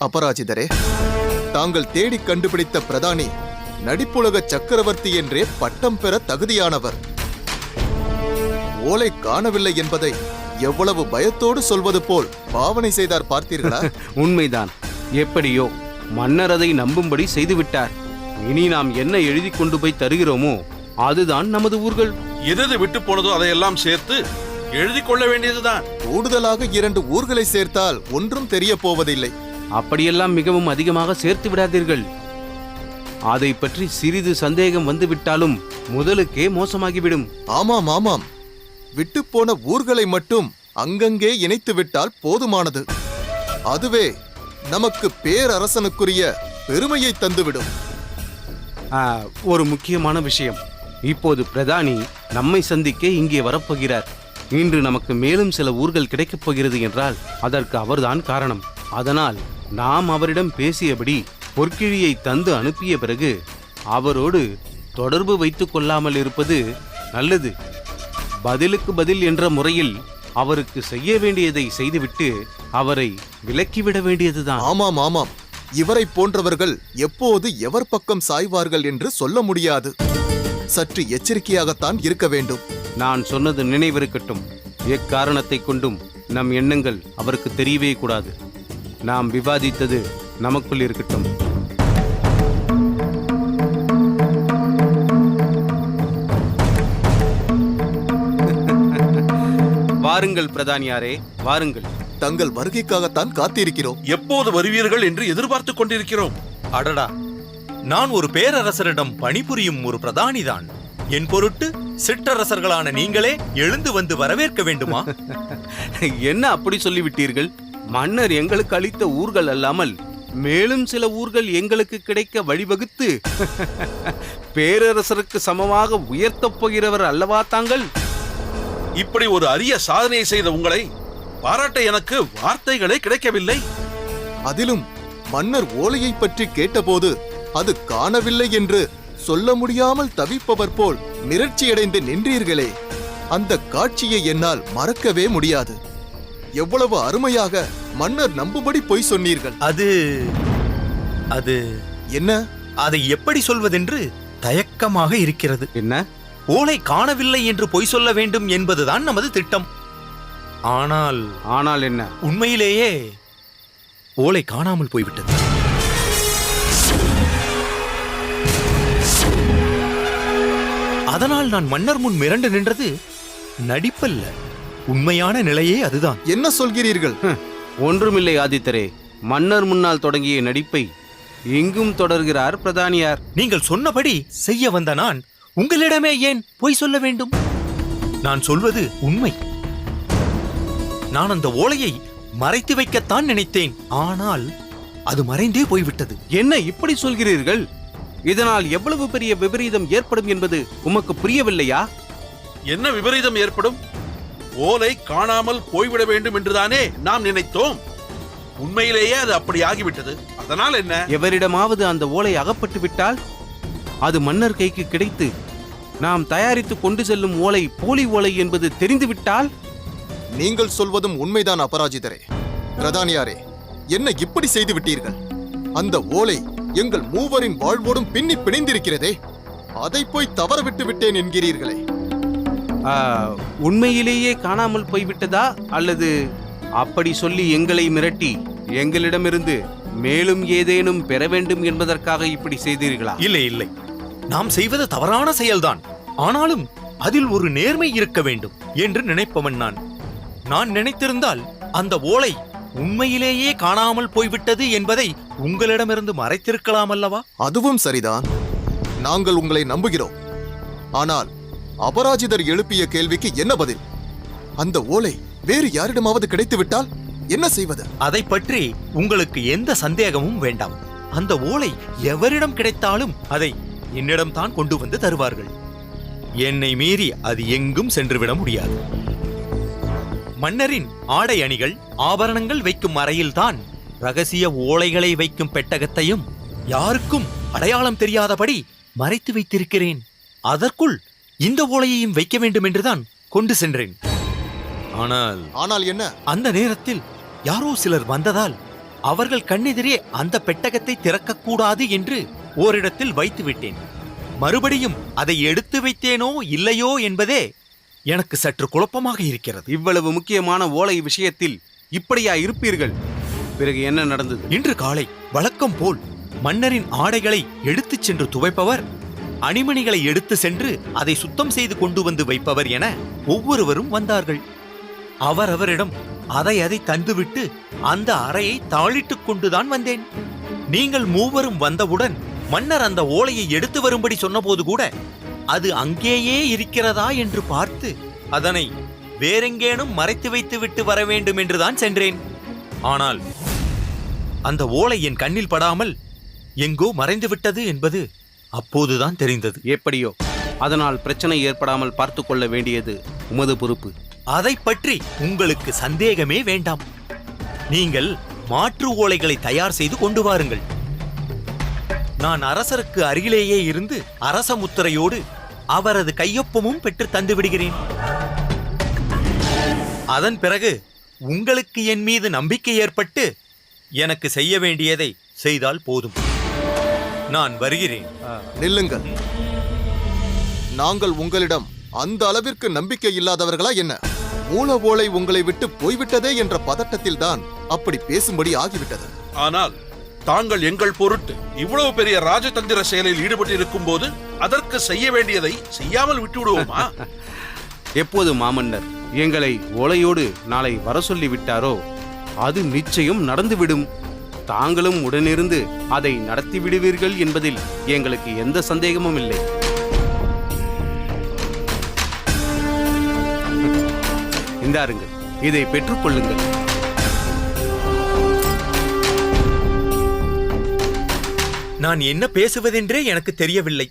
அபராஜிதரே, தாங்கள் தேடி கண்டுபிடித்த பிரதானி நடிப்புலக சக்கரவர்த்தி என்றே பட்டம் பெற தகுதியானவர். ஓலை காணவில்லை என்பதை எவ்வளவு பயத்தோடு சொல்வது போல் பாவனை செய்தார் பார்த்தீர்களா? உண்மைதான். எப்படியோ மன்னர் அதை நம்பும்படி செய்துவிட்டார். இனி நாம் என்ன எழுதி கொண்டு போய் தருகிறோமோ அதுதான் நமது ஊர்கள். எது விட்டு போனதோ அதையெல்லாம் சேர்த்து எழுதி கொள்ள வேண்டியதுதான். கூடுதலாக 2 ஊர்களை சேர்த்தால் ஒன்றும் தெரிய போவதில்லை. அப்படியெல்லாம் மிகவும் அதிகமாக சேர்த்து விடாதீர்கள். அதை பற்றி சிறிது சந்தேகம் வந்துவிட்டாலும் முதலுக்கே மோசமாகிவிடும். ஆமாம் ஆமாம், விட்டு போன ஊர்களை மட்டும் அங்கங்கே இணைத்து விட்டால் போதுமானது. அதுவே நமக்கு பேரரசனுக்குரிய பெருமையை தந்துவிடும். ஒரு முக்கியமான விஷயம். இப்போது பிரதானி நம்மை சந்திக்க இங்கே வரப்போகிறார். இன்று நமக்கு மேலும் சில ஊர்கள் கிடைக்கப் போகிறது என்றால் அதற்கு அவர்தான் காரணம். அதனால் நாம் அவரிடம் பேசியபடி பொற்கிழியை தந்து அனுப்பிய பிறகு அவரோடு தொடர்பு வைத்துக் கொள்ளாமல் இருப்பது நல்லது. பதிலுக்கு பதில் என்ற முறையில் அவருக்கு செய்ய வேண்டியதை செய்துவிட்டு அவரை விலக்கிவிட வேண்டியதுதான். ஆமாம் ஆமாம், இவரை போன்றவர்கள் எப்போது எவர் பக்கம் சாய்வார்கள் என்று சொல்ல முடியாது. சற்று எச்சரிக்கையாகத்தான் இருக்க வேண்டும். நான் சொன்னது நினைவிருக்கட்டும். எக்காரணத்தை கொண்டும் நம் எண்ணங்கள் அவருக்கு தெரியவே கூடாது. நாம் விவாதித்தது நமக்குள் இருக்கட்டும். வாருங்கள் பிரதானியாரே, வாருங்கள். தங்கள் வருகைக்காகத்தான் காத்திருக்கிறோம். எப்போது வருவீர்கள் என்று எதிர்பார்த்துக் கொண்டிருக்கிறோம். அடடா, நான் ஒரு பேரரசரிடம் பணிபுரியும் ஒரு பிரதானிதான். என் பொருட்டு சிற்றரசர்களான நீங்களே எழுந்து வந்து வரவேற்க வேண்டுமா? என்ன அப்படி சொல்லிவிட்டீர்கள்? மன்னர் எங்களுக்கு அளித்த ஊர்கள் அல்லாமல் மேலும் சில ஊர்கள் எங்களுக்கு கிடைக்க வழிவகுத்து பேரரசருக்கு சமமாக உயர்த்தப் போகிறவர் அல்லவா தாங்கள்? இப்படி ஒரு அரிய சாதனை செய்த உங்களை பாராட்ட எனக்கு வார்த்தைகளே கிடைக்கவில்லை. அதிலும் மன்னர் ஓலையை பற்றி கேட்டபோது அது காணவில்லை என்று சொல்ல முடியாமல் தவிப்பவர் போல் மிரட்சியடைந்து நின்றீர்களே, அந்த காட்சியை என்னால் மறக்கவே முடியாது. எவ்வளவு அருமையாக மன்னர் நம்பும்படி பொய் சொன்னீர்கள். அது என்ன? அதை எப்படி சொல்வதென்று தயக்கமாக இருக்கிறது. என்ன? ஓலை காணவில்லை என்று பொய் சொல்ல வேண்டும் என்பதுதான் நமது திட்டம். ஆனால் என்ன? உண்மையிலேயே ஓலை காணாமல் போய்விட்டது. அதனால் நான் மன்னர் முன் மிரண்டு நின்றது நடிப்பல்ல, உண்மையான நிலையே அதுதான். என்ன சொல்கிறீர்கள்? ஒன்றுமில்லை ஆதித்தரே. மன்னர் முன்னால் தொடங்கிய நடிப்பை இங்கும் தொடர்கிறார் பிரதானியார். நீங்கள் சொன்னபடி செய்ய வந்த நான் உங்களிடமே ஏன் பொய் சொல்ல வேண்டும்? நான் சொல்வது உண்மை. நான் அந்த ஓலையை மறைத்து வைக்கத்தான் நினைத்தேன். ஆனால் அது மறைந்தே போய்விட்டது. என்ன இப்படி சொல்கிறீர்கள்? இதனால் எவ்வளவு பெரிய விபரீதம் ஏற்படும் என்பது உமக்கு புரியவில்லையா? என்ன விபரீதம் ஏற்படும்? ஓலை காணாமல் போய்விட வேண்டும் என்றுதானே நாம் நினைத்தோம். உண்மையிலேயே அது அப்படி ஆகிவிட்டது. அதனால் என்ன? எவரிடமாவது அந்த ஓலை அகப்பட்டு விட்டால், அது மன்னர் கைக்கு கிடைத்து நாம் தயாரித்து கொண்டு செல்லும் ஓலை போலி ஓலை என்பது தெரிந்துவிட்டால்? நீங்கள் சொல்வதும் உண்மைதான் அபராஜிதரே. பிரதானியாரே, என்ன இப்படி செய்து விட்டீர்கள்? அந்த ஓலை எங்கள் மூவரின் வாழ்வோடும் பின்னி பிணைந்திருக்கிறதே, அதை போய் தவற விட்டு விட்டேன் என்கிறீர்களே. உண்மையிலேயே காணாமல் போய்விட்டதா, அல்லது அப்படி சொல்லி எங்களை மிரட்டி எங்களிடமிருந்து மேலும் ஏதேனும் பெற வேண்டும் என்பதற்காக இப்படி செய்தீர்களா? இல்லை இல்லை, நாம் செய்வது தவறான செயல்தான். ஆனாலும் அதில் ஒரு நேர்மை இருக்க வேண்டும் என்று நினைப்பவன் நான் நினைத்திருந்தால் அந்த ஓலை உண்மையிலேயே காணாமல் போய்விட்டது என்பதை உங்களிடமிருந்து மறைத்திருக்கலாம் அல்லவா? அதுவும் சரிதான். நாங்கள் உங்களை நம்புகிறோம். ஆனால் அபராஜிதர் எழுப்பிய கேள்விக்கு என்ன பதில்? அந்த ஓலை வேறு யாரிடமாவது கிடைத்து விட்டால் என்ன செய்வது? அதை பற்றி உங்களுக்கு எந்த சந்தேகமும் வேண்டாம். அந்த ஓலை எவரிடம் கிடைத்தாலும் அதை என்னிடம்தான் கொண்டு வந்து தருவார்கள். என்னை மீறி அது எங்கும் சென்றுவிட முடியாது. மன்னரின் ஆடை அணிகள், ஆபரணங்கள் வைக்கும் அறையில்தான் ரகசிய ஓலைகளை வைக்கும் பெட்டகத்தையும் யாருக்கும் அடையாளம் தெரியாதபடி மறைத்து வைத்திருக்கிறேன். அதற்குள் இந்த ஓலையையும் வைக்க வேண்டும் என்றுதான் கொண்டு சென்றேன். ஆனால் என்ன? அந்த நேரத்தில் யாரோ சிலர் வந்ததால் அவர்கள் கண்ணெதிரே அந்த பெட்டகத்தை திறக்கக்கூடாது என்று ஓரிடத்தில் வைத்து விட்டேன். மறுபடியும் அதை எடுத்து வைத்தேனோ இல்லையோ என்பதே எனக்கு சற்று குழப்பமாக இருக்கிறது. இவ்வளவு முக்கியமான ஓலை விஷயத்தில் இப்படியா இருப்பீர்கள்? பிறகு என்ன நடந்தது? இன்று காலை வழக்கம் போல் மன்னரின் ஆடைகளை எடுத்துச் சென்று துவைப்பவர், அணிமணிகளை எடுத்து சென்று அதை சுத்தம் செய்து கொண்டு வந்து வைப்பவர் என ஒவ்வொருவரும் வந்தார்கள். அவரவரிடம் அதை தந்துவிட்டு அந்த அறையை தாளிட்டுக் கொண்டுதான் வந்தேன். நீங்கள் மூவரும் வந்தவுடன் மன்னர் அந்த ஓலையை எடுத்து வரும்படி சொன்னபோது கூட அது அங்கேயே இருக்கிறதா என்று பார்த்து அதனை வேறெங்கேனும் மறைத்து வைத்து விட்டு வர வேண்டும் என்றுதான் சென்றேன். ஆனால் அந்த ஓலை என் கண்ணில் படாமல் எங்கோ மறைந்து விட்டது என்பது அப்போதுதான் தெரிந்தது. எப்படியோ அதனால் பிரச்சனை ஏற்படாமல் பார்த்து கொள்ள வேண்டியது உமது பொறுப்பு. அதை பற்றி உங்களுக்கு சந்தேகமே வேண்டாம். நீங்கள் மாற்று ஓலைகளை தயார் செய்து கொண்டு வாருங்கள். நான் அரசருக்கு அருகிலேயே இருந்து அரச முத்திரையோடு அவரது கையொப்பமும் பெற்று தந்து விடுகிறேன். அதன் பிறகு உங்களுக்கு என் மீது நம்பிக்கை ஏற்பட்டு எனக்கு செய்ய வேண்டியதை செய்தால் போதும். நான் வருகிறேன். நில்லுங்கள். நாங்கள் உங்களிடம் அந்த அளவிற்கு நம்பிக்கை இல்லாதவர்களா என்ன? மூல ஓலை உங்களை விட்டு போய்விட்டதே என்ற பதட்டத்தில் தான் அப்படி பேசும்படி ஆகிவிட்டது. ஆனால் தாங்கள் எங்கள் பொருட்டு இவ்வளவு பெரிய ராஜதந்திர செயலில் ஈடுபட்டு இருக்கும் போது அதற்கு செய்ய வேண்டியதை செய்யாமல் விட்டு விடுவோமா? எப்போது மாமன்னர் எங்களை ஓலையோடு நாளை வர சொல்லி விட்டாரோ அது நிச்சயம் நடந்துவிடும். தாங்களும் உடனிருந்து அதை நடத்தி விடுவீர்கள் என்பதில் எங்களுக்கு எந்த சந்தேகமும் இல்லை. இந்தாருங்கள், இதை பெற்றுக்கொள்ளுங்கள். நான் என்ன பேசுவதென்றே எனக்கு தெரியவில்லை.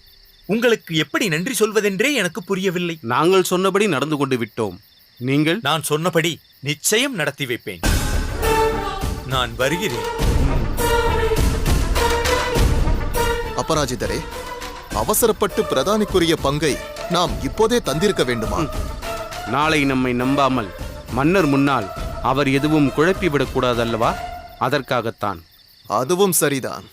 உங்களுக்கு எப்படி நன்றி சொல்வதென்றே எனக்கு புரியவில்லை. நாங்கள் சொன்னபடி நடந்து கொண்டு விட்டோம். நீங்கள்? நான் சொன்னபடி நிச்சயம் நடத்தி வைப்பேன். நான் வருகிறேன். அபராஜிதரே, அவசரப்பட்டு பிரதானிக்குரிய பங்கை நாம் இப்போதே தந்திருக்க வேண்டுமா? நாளை நம்மை நம்பாமல் மன்னர் முன்னால் அவர் எதுவும் குழப்பிவிடக் கூடாதல்லவா? அதற்காகத்தான். அதுவும் சரிதான்.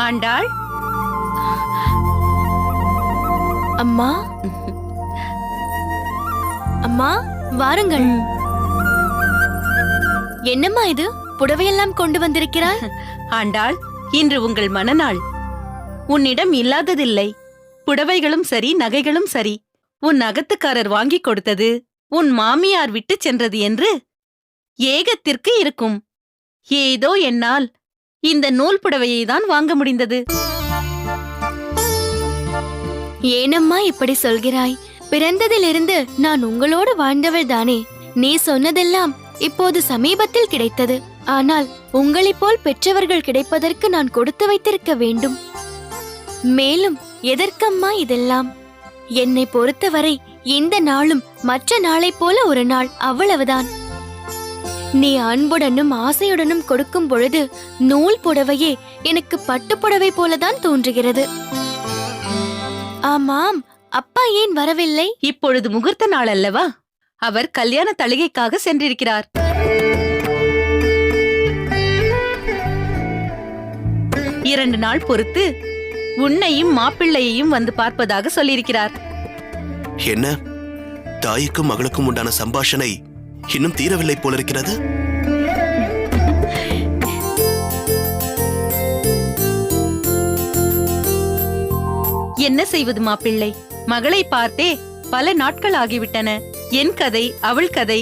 ஆண்டாள், அம்மா, அம்மா வாருங்கள். என்னம்மா இது, புடவையெல்லாம் கொண்டு வந்திருக்கிறாய்? ஆண்டாள், இன்று உங்கள் மனநாள். உன்னிடம் இல்லாததில்லை. புடவைகளும் சரி, நகைகளும் சரி, உன் அகத்துக்காரர் வாங்கிக் கொடுத்தது, உன் மாமியார் விட்டு சென்றது என்று ஏகத்திற்கு இருக்கும். ஏதோ என்னால் இந்த நூல் புடவையை தான் வாங்க முடிந்தது. ஏனம்மா இப்படி சொல்கிறாய்? பிறந்ததிலிருந்து நான் உங்களோடு வாழ்ந்தவள் தானே. நீ சொன்னதெல்லாம் இப்போது சமீபத்தில் கிடைத்தது. ஆனால் உங்களைப் போல் பெற்றவர்கள் கிடைப்பதற்கு நான் கொடுத்து வைத்திருக்க வேண்டும். மேலும் எதற்கம்மா இதெல்லாம்? என்னை பொறுத்தவரை இந்த நாளும் மற்ற நாளைப் போல ஒரு நாள், அவ்வளவுதான். நீ அன்புடனும் ஆசையுடனும் கொடுக்கும் பொழுது நூல் புடவையே எனக்கு பட்டு புடவை போலதான் தோன்றுகிறது. ஆமாம், அப்பா ஏன் வரவில்லை? இப்பொழுது முகூர்த்த நாள் அல்லவா? அவர் கல்யாண தளிகைக்காக சென்றிருக்கிறார். இரண்டு நாள் பொறுத்து உன்னையும் மாப்பிள்ளையையும் வந்து பார்ப்பதாக சொல்லியிருக்கிறார். என்ன, தாய்க்கும் மகளுக்கும் உண்டான சம்பாஷணை இன்னும் தீரவில்லை போலிருக்கிறது. என்ன செய்வது மாப்பிள்ளை? மகளை பார்த்தே பல நாட்கள் ஆகிவிட்டன. என் கதை, அவள் கதை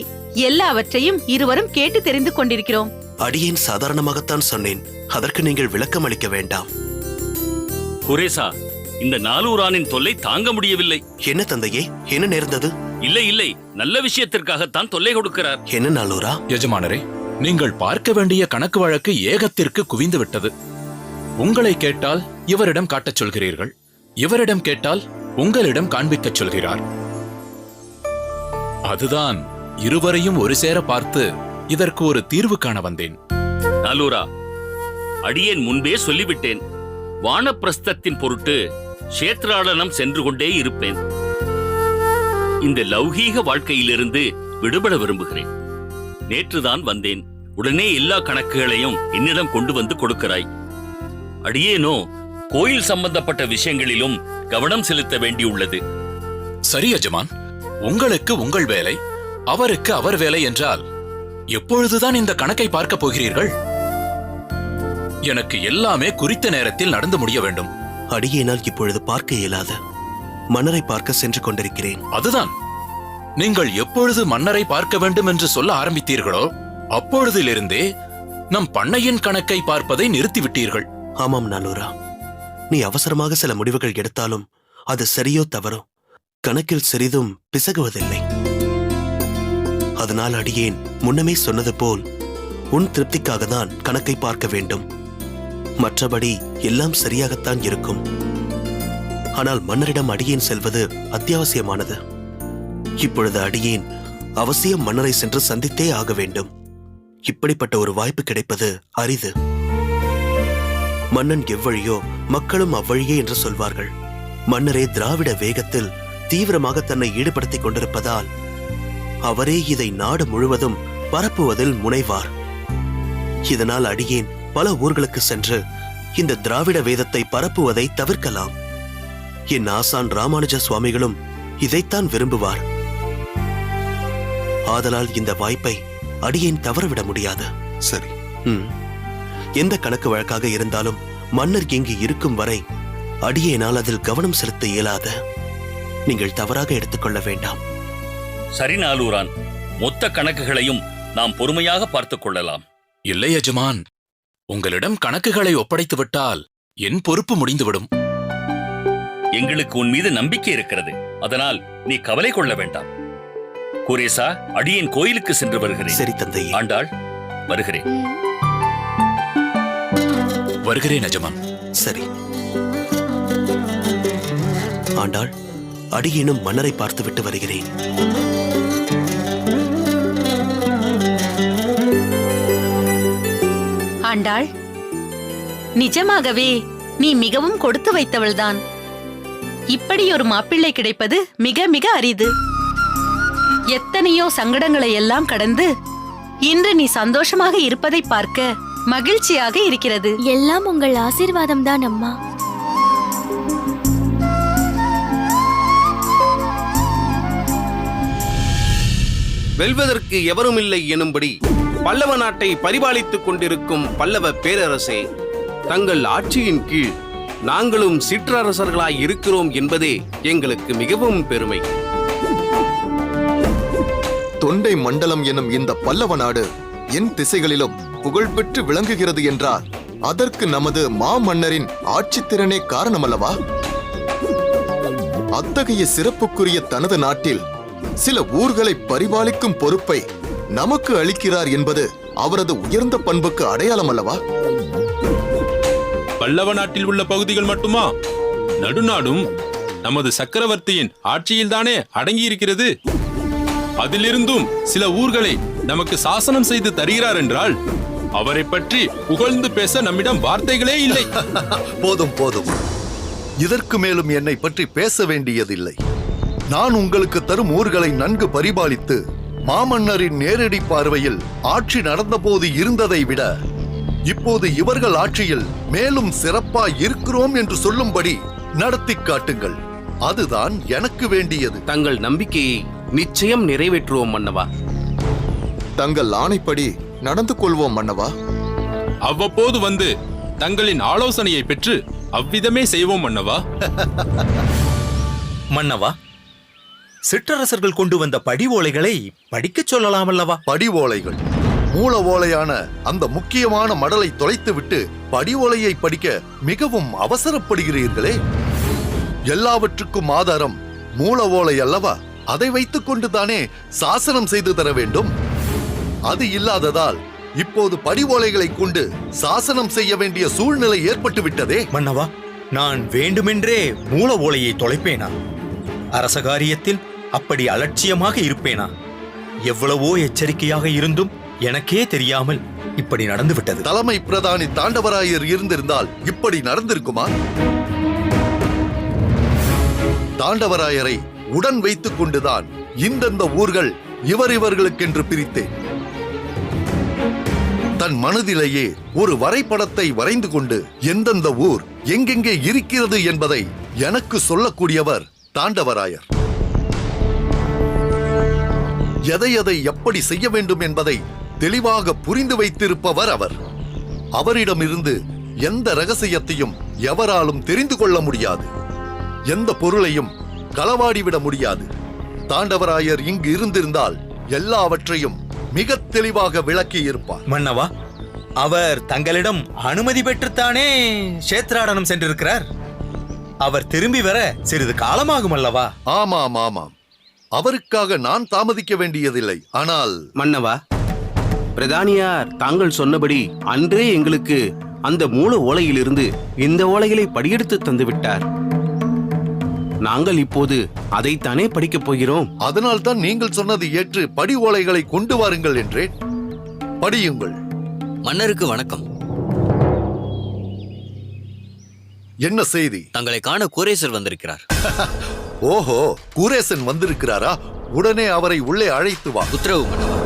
எல்லாவற்றையும் இருவரும் கேட்டு தெரிந்து கொண்டிருக்கிறோம். அடியேன் சாதாரணமாகத்தான் சொன்னேன். அதற்கு நீங்கள் விளக்கம் அளிக்க வேண்டாம். குரேசா, இந்த நாலூரானின் தொல்லை தாங்க முடியவில்லை. என்ன தந்தையே, என்ன நேர்ந்தது? இல்லை இல்லை, நல்ல விஷயத்திற்காகத்தான் தொல்லை கொடுக்கிறார். என்ன நாளூரா? எஜமானரே, நீங்கள் பார்க்க வேண்டிய கணக்கு வழக்கு ஏகத்திற்கு குவிந்து விட்டது. உங்களை கேட்டால் இவரிடம் காட்டச் சொல்கிறீர்கள், இவரிடம் கேட்டால் உங்களிடம் காண்பிக்கச் சொல்கிறார். அதுதான் இருவரையும் ஒரு சேர பார்த்து இதற்கு ஒரு தீர்வு காண வந்தேன். நாலூரா, அடியேன் முன்பே சொல்லிவிட்டேன். வானப்பிரஸ்தத்தின் பொருட்டு கஷேத்ராடனம் சென்று கொண்டே இருப்பேன். இந்த லௌகீக வாழ்க்கையிலிருந்து விடுபட விரும்புகிறேன். நேற்றுதான் வந்தேன். உடனே எல்லா கணக்குகளையும் என்னிடம் கொண்டு வந்து கொடுக்கிறாய். அடியேனோ கோயில் சம்பந்தப்பட்ட விஷயங்களிலும் கவனம் செலுத்த வேண்டியுள்ளது. சரி எஜமான், உங்களுக்கு உங்கள் வேலை, அவருக்கு அவர் வேலை என்றால் எப்பொழுதுதான் இந்த கணக்கை பார்க்க போகிறீர்கள்? எனக்கு எல்லாமே குறித்த நேரத்தில் நடந்து முடிய வேண்டும். அடியேனால் இப்பொழுது பார்க்க இயலாது. மன்னரை பார்க்க சென்று கொண்டிருக்கிறேன். அதுதான், நீங்கள் எப்பொழுது மன்னரை பார்க்க வேண்டும் என்று சொல்ல ஆரம்பித்தீர்களோ அப்பொழுதிலிருந்தே நம் பண்ணையின் கணக்கை பார்ப்பதை நிறுத்திவிட்டீர்கள். ஆமாம் நாலூரா, நீ அவசரமாக சில முடிவுகள் எடுத்தாலும் அது சரியோ தவறோ கணக்கில் சிறிதும் பிசகுவதில்லை. அதனால் அடியேன் முன்னமே சொன்னது போல் உன் திருப்திக்காக தான் கணக்கை பார்க்க வேண்டும். மற்றபடி எல்லாம் சரியாகத்தான் இருக்கும். ஆனால் மன்னரிடம் அடியேன் செல்வது அத்தியாவசியமானது. இப்பொழுது அடியேன் அவசியம் மன்னரை சென்று சந்தித்தே ஆக வேண்டும். இப்படிப்பட்ட ஒரு வாய்ப்பு கிடைப்பது அரிது. மன்னன் எவ்வழியோ மக்களும் அவ்வழியே என்று சொல்வார்கள். மன்னரே திராவிட வேகத்தில் தீவிரமாக தன்னை ஈடுபடுத்திக் கொண்டிருப்பதால் அவரே இதை நாடு முழுவதும் பரப்புவதில் முனைவார். இதனால் அடியேன் பல ஊர்களுக்கு சென்று இந்த திராவிட வேதத்தை பரப்புவதை தவிர்க்கலாம். என் ஆசான் ராமானுஜ சுவாமிகளும் இதைத்தான் விரும்புவார். ஆதலால் இந்த வாய்ப்பை அடியேன் தவறவிட முடியாது. சரி. எந்த கணக்கு வழக்காக இருந்தாலும் மன்னர் இங்கு இருக்கும் வரை அடியேனால் அதில் கவனம் செலுத்த இயலாது. நீங்கள் தவறாக எடுத்துக்கொள்ள வேண்டாம். சரி நாலூரான், மொத்த கணக்குகளையும் நாம் பொறுமையாக பார்த்துக் கொள்ளலாம். இல்லை எஜமான், உங்களிடம் கணக்குகளை ஒப்படைத்து விட்டால் என் பொறுப்பு முடிந்துவிடும். எங்களுக்கு உன் மீது நம்பிக்கை இருக்கிறது. அதனால் நீ கவலை கொள்ள வேண்டாம். குரேசா, அடியேன் கோயிலுக்கு சென்று வருகிறேன். சரி தந்தையே. ஆண்டாள், வருகிறேன். வருகிறேன் எஜமான். சரி ஆண்டாள், அடியேனும் மன்னரை பார்த்துவிட்டு வருகிறேன். ஆண்டாள், நிஜமாகவே நீ மிகவும் கொடுத்து வைத்தவள்தான். இப்படி ஒரு மாப்பிள்ளை கிடைப்பது மிக மிக அரிது. எத்தனையோ சங்கடங்களை எல்லாம் கடந்து இன்று நீ சந்தோஷமாக இருப்பதை பார்க்க மகிழ்ச்சியாக இருக்கிறது. எல்லாம் உங்கள் ஆசீர்வாதம் தான் அம்மா. வெல்வதற்கு எவருமில்லை எனும்படி பல்லவ நாட்டை பரிபாலித்துக் கொண்டிருக்கும் பல்லவ பேரரசே, தங்கள் ஆட்சியின் கீழ் நாங்களும் சிற்றரசர்களாய் இருக்கிறோம் என்பதே எங்களுக்கு மிகவும் பெருமை. தொண்டை மண்டலம் எனும் இந்த பல்லவ நாடு என் திசைகளிலும் புகழ்பெற்று விளங்குகிறது என்றால் அதற்கு நமது மாமன்னரின் ஆட்சித்திறனே காரணமல்லவா? அத்தகைய சிறப்புக்குரிய தனது நாட்டில் சில ஊர்களை பரிபாலிக்கும் பொறுப்பை நமக்கு அளிக்கிறார் என்பது அவரது உயர்ந்த பண்புக்கு அடையாளம் அல்லவா? பல்லவ நாட்டில் உள்ள பகுதிகள் மட்டுமா? நடுநாடும் நமது சக்கரவர்த்தியின் ஆட்சியில்தானே அடங்கியிருக்கிறது. அதிலிருந்தும் சில ஊர்களை நமக்கு சாசனம் செய்து தருகிறார் என்றால் அவரை பற்றி புகழ்ந்து பேச நம்மிடம் வார்த்தைகளே இல்லை. போதும் போதும், இதற்கு மேலும் என்னை பற்றி பேச வேண்டியதில்லை. நான் உங்களுக்கு தரும் ஊர்களை நன்கு பரிபாலித்து மாமன்னரின் நேரடி பார்வையில் ஆட்சி நடந்தபோது இருந்ததை விட இப்போது இவர்கள் ஆட்சியில் மேலும் சிறப்பாய் இருக்கிறோம் என்று சொல்லும்படி நடத்தி காட்டுங்கள். அதுதான் எனக்கு வேண்டியது. தங்கள் நம்பிக்கையை நிச்சயம் நிறைவேற்றுவோம் மன்னவா. தங்கள் ஆணைப்படி நடந்து கொள்வோம் மன்னவா. அவ்வப்போது வந்து தங்களின் ஆலோசனையை பெற்று அவ்விதமே செய்வோம் மன்னவா. மன்னவா, சிற்றரசர்கள் கொண்டு வந்த படி ஓலைகளை படிக்கச் சொல்லலாம் அல்லவா? படி ஓலைகள்? மூல ஓலையான அந்த முக்கியமான மடலை தொலைத்துவிட்டு படி ஓலையை படிக்க மிகவும் அவசரப்படுகிறீர்களே. எல்லாவற்றுக்கும் ஆதாரம் மூல ஓலை அல்லவா? அதை வைத்துக் கொண்டுதானே சாசனம் செய்து தர வேண்டும். அது இல்லாததால் இப்போது படி ஓலைகளை கொண்டு சாசனம் செய்ய வேண்டிய சூழ்நிலை ஏற்பட்டு விட்டதே. மன்னவா, நான் வேண்டுமென்றே மூல ஓலையை தொலைப்பேனா? அரச காரியத்தில் அப்படி அலட்சியமாக இருப்பேனா? எவ்வளவோ எச்சரிக்கையாக இருந்தும் எனக்கே தெரியாமல் இப்படி நடந்து விட்டது. தலைமை பிரதானி தாண்டவராயர் இருந்திருந்தால் இப்படி நடந்திருக்குமா? தாண்டவராயரை உடன் வைத்துக் கொண்டுதான் இந்தந்த ஊர்கள் இவர்களுக்கென்று பிரித்தேன். தன் மனதிலேயே ஒரு வரைபடத்தை வரைந்து கொண்டு எந்தெந்த ஊர் எங்கெங்கே இருக்கிறது என்பதை எனக்கு சொல்லக்கூடியவர் தாண்டவராயர். எதை எப்படி செய்ய வேண்டும் என்பதை தெளிவாக புரிந்து வைத்திருப்பவர் அவர். அவரிடமிருந்து எந்த ரகசியத்தையும் எவராலும் தெரிந்து கொள்ள முடியாது. எந்த பொருளையும் களவாடிவிட முடியாது. தாண்டவராயர் இங்கு இருந்திருந்தால் எல்லாவற்றையும் மிக தெளிவாக விளக்கி இருப்பார். மன்னவா, அவர் தங்களிடம் அனுமதி பெற்றுத்தானே கஷேத்ராடனம் சென்றிருக்கிறார். அவர் திரும்பி வர சிறிது காலமாகும் அல்லவா? ஆமாம் ஆமாம், அவருக்காக நான் தாமதிக்க வேண்டியதில்லை. ஆனால் மன்னவா, பிரதானியார் தாங்கள் சொன்னபடி அன்றே எங்களுக்கு அந்த மூல ஓலையிலிருந்து இந்த ஓலைகளை படியெடுத்து தந்து விட்டார். நாங்கள் இப்போது அதைத்தானே படிக்கப் போகிறோம். அதனால் தான் நீங்கள் சொன்னது ஏற்று படி ஓலைகளை கொண்டு வாருங்கள் என்றேன். படியுங்கள். மன்னருக்கு வணக்கம். என்ன செய்தி? தங்களை காண கூரேசர் வந்திருக்கிறார். ஓஹோ, கூரேசன் வந்திருக்கிறாரா? உடனே அவரை உள்ளே அழைத்து வா. உத்தரவு மன்னவா.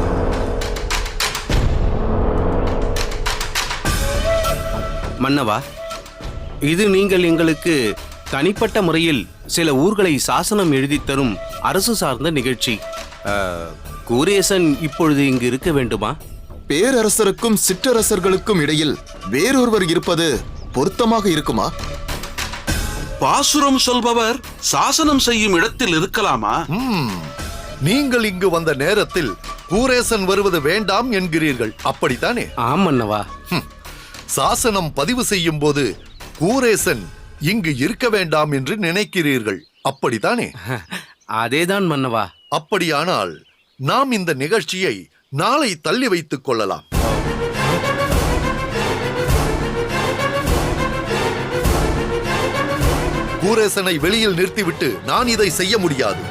மன்னவா, இது நீங்கள் எங்களுக்கு தனிப்பட்ட முறையில் சில ஊர்களை சாசனம் எழுதி தரும் அரசு சார்ந்த நிகழ்ச்சி. கூரேசன் இப்பொழுது இங்கு இருக்க வேண்டுமா? பேரரசருக்கும் சிற்றரசர்களுக்கும் இடையில் வேறொருவர் இருப்பது பொருத்தமாக இருக்குமா? பாசுரம் சொல்பவர் சாசனம் செய்யும் இடத்தில் இருக்கலாமா? நீங்கள் இங்கு வந்த நேரத்தில் கூரேசன் வருவது வேண்டாம் என்கிறீர்கள், அப்படித்தானே? ஆமன்னவா. சாசனம் பதிவு செய்யும் போது கூரேசன் இங்கு இருக்க வேண்டாம் என்று நினைக்கிறீர்கள், அப்படித்தானே? அதேதான் மன்னவா. அப்படியானால் நாம் இந்த நிகழ்ச்சியை நாளை தள்ளி வைத்துக் கொள்ளலாம். கூரேசனை வெளியில் நிறுத்திவிட்டு நான் இதை செய்ய முடியாது.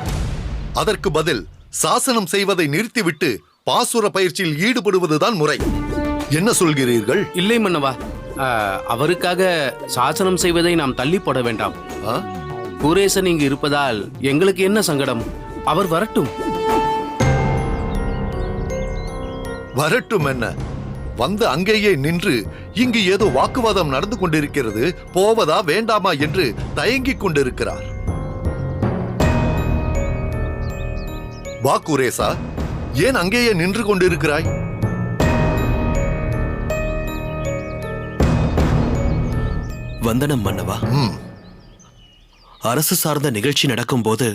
அதற்கு பதில் சாசனம் செய்வதை நிறுத்திவிட்டு பாசுர பயிற்சியில் ஈடுபடுவதுதான் முறை. என்ன சொல்கிறீர்கள்? இல்லை மன்னவா, அவருக்காக சாசனம் செய்வதை நாம் தள்ளி போட வேண்டாம். கூரேசன் இங்கு இருப்பதால் எங்களுக்கு என்ன சங்கடம்? அவர் வரட்டும். வரட்டும் என்ன? வந்து அங்கேயே நின்று இங்கு ஏதோ வாக்குவாதம் நடந்து கொண்டிருக்கிறது, போவதா வேண்டாமா என்று தயங்கிக் கொண்டிருக்கிறார். வா கூரேசா, ஏன் அங்கேயே நின்று கொண்டிருக்கிறாய்? வந்தனம் மன்னவா. அரசு சார்ந்த நிகழ்ச்சி நடக்கும்போது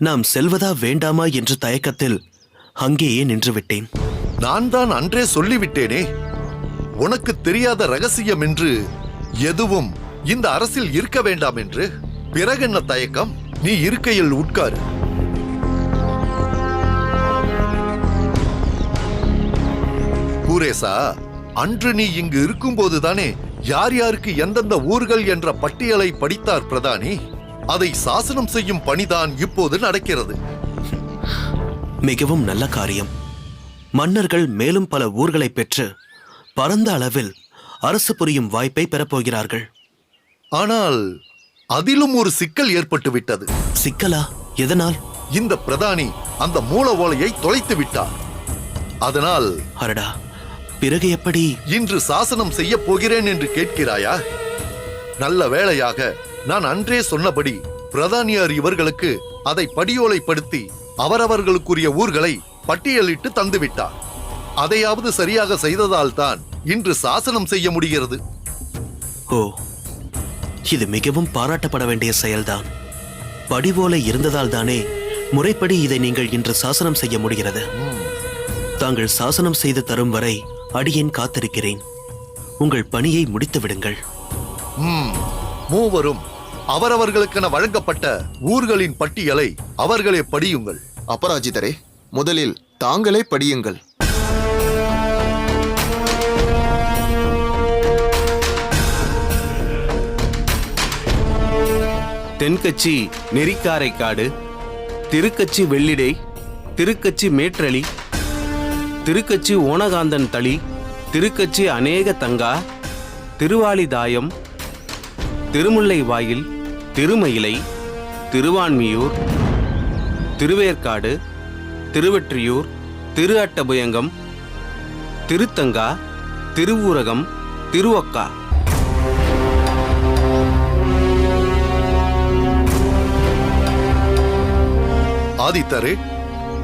நாம் செல்வதா வேண்டாமா என்ற தயக்கத்தில் அங்கேயே நின்று விட்டேன். நான் தான் அன்றே சொல்லிவிட்டேனே, உனக்கு தெரியாத ரகசியம் என்று எதுவும் இந்த அரசில் இருக்க வேண்டாம் என்று. பிறகென்ன தயக்கம்? நீ இருக்கையில் உட்காரு. கூரேசா, அன்று நீ இங்கு இருக்கும்போதுதானே யார் யாருக்கு எந்தெந்த ஊர்கள் என்ற பட்டியலை படித்தார் பிரதானி? அதை சாசனம் செய்யும் பணிதான் இப்போது நடக்கிறது. மிகவும் நல்ல காரியம். மன்னர்கள் மேலும் பல ஊர்களை பெற்று பரந்த அளவில் அரசு புரியும் வாய்ப்பை பெறப்போகிறார்கள். ஆனால் அதிலும் ஒரு சிக்கல் ஏற்பட்டு விட்டது. சிக்கலா? எதனால்? இந்த பிரதானி அந்த மூல ஓலையை தொலைத்து விட்டார். அதனால் அரடா, பிறகு எப்படி? இன்று சாசனம் செய்ய போகிறேன் என்று கேட்கிறாயா? நல்ல வேளையாக நான் அன்றே சொன்னபடி பிரதானியார் இவர்களுக்கு அதை படியோலைப்படுத்தி அவரவர்களுக்குரிய ஊர்களை பட்டியலிட்டு தந்துவிட்டார். அதையாவது சரியாக செய்ததால் தான் இன்று சாசனம் செய்ய முடிகிறது. ஓ, இது மிகவும் பாராட்டப்பட வேண்டிய செயல்தான். படிவோலை இருந்ததால் தானே முறைப்படி இதை நீங்கள் இன்று சாசனம் செய்ய முடிகிறது. தாங்கள் சாசனம் செய்து தரும் வரை அடியேன் காத்திருக்கிறேன். உங்கள் பணியை முடித்து விடுங்கள். மூவரும் அவரவர்களுக்கென வழங்கப்பட்ட ஊர்களின் பட்டியலை அவர்களே படியுங்கள். அபராஜிதரே, முதலில் தாங்களே படியுங்கள். தென்கட்சி நெறிக்காரைக்காடு, திருக்கச்சி வெள்ளிடை, திருக்கச்சி மேற்றளி, திருக்கச்சி ஓனகாந்தன் தளி, திருக்கச்சி அநேக தங்கா, திருவாலிதாயம், திருமுல்லை வாயில், திருமயிலை, திருவான்மியூர், திருவேற்காடு, திருவெற்றியூர், திரு அட்டபுயங்கம், திருத்தங்கா, திருவூரகம், திருவொக்கா. ஆதித்தரே,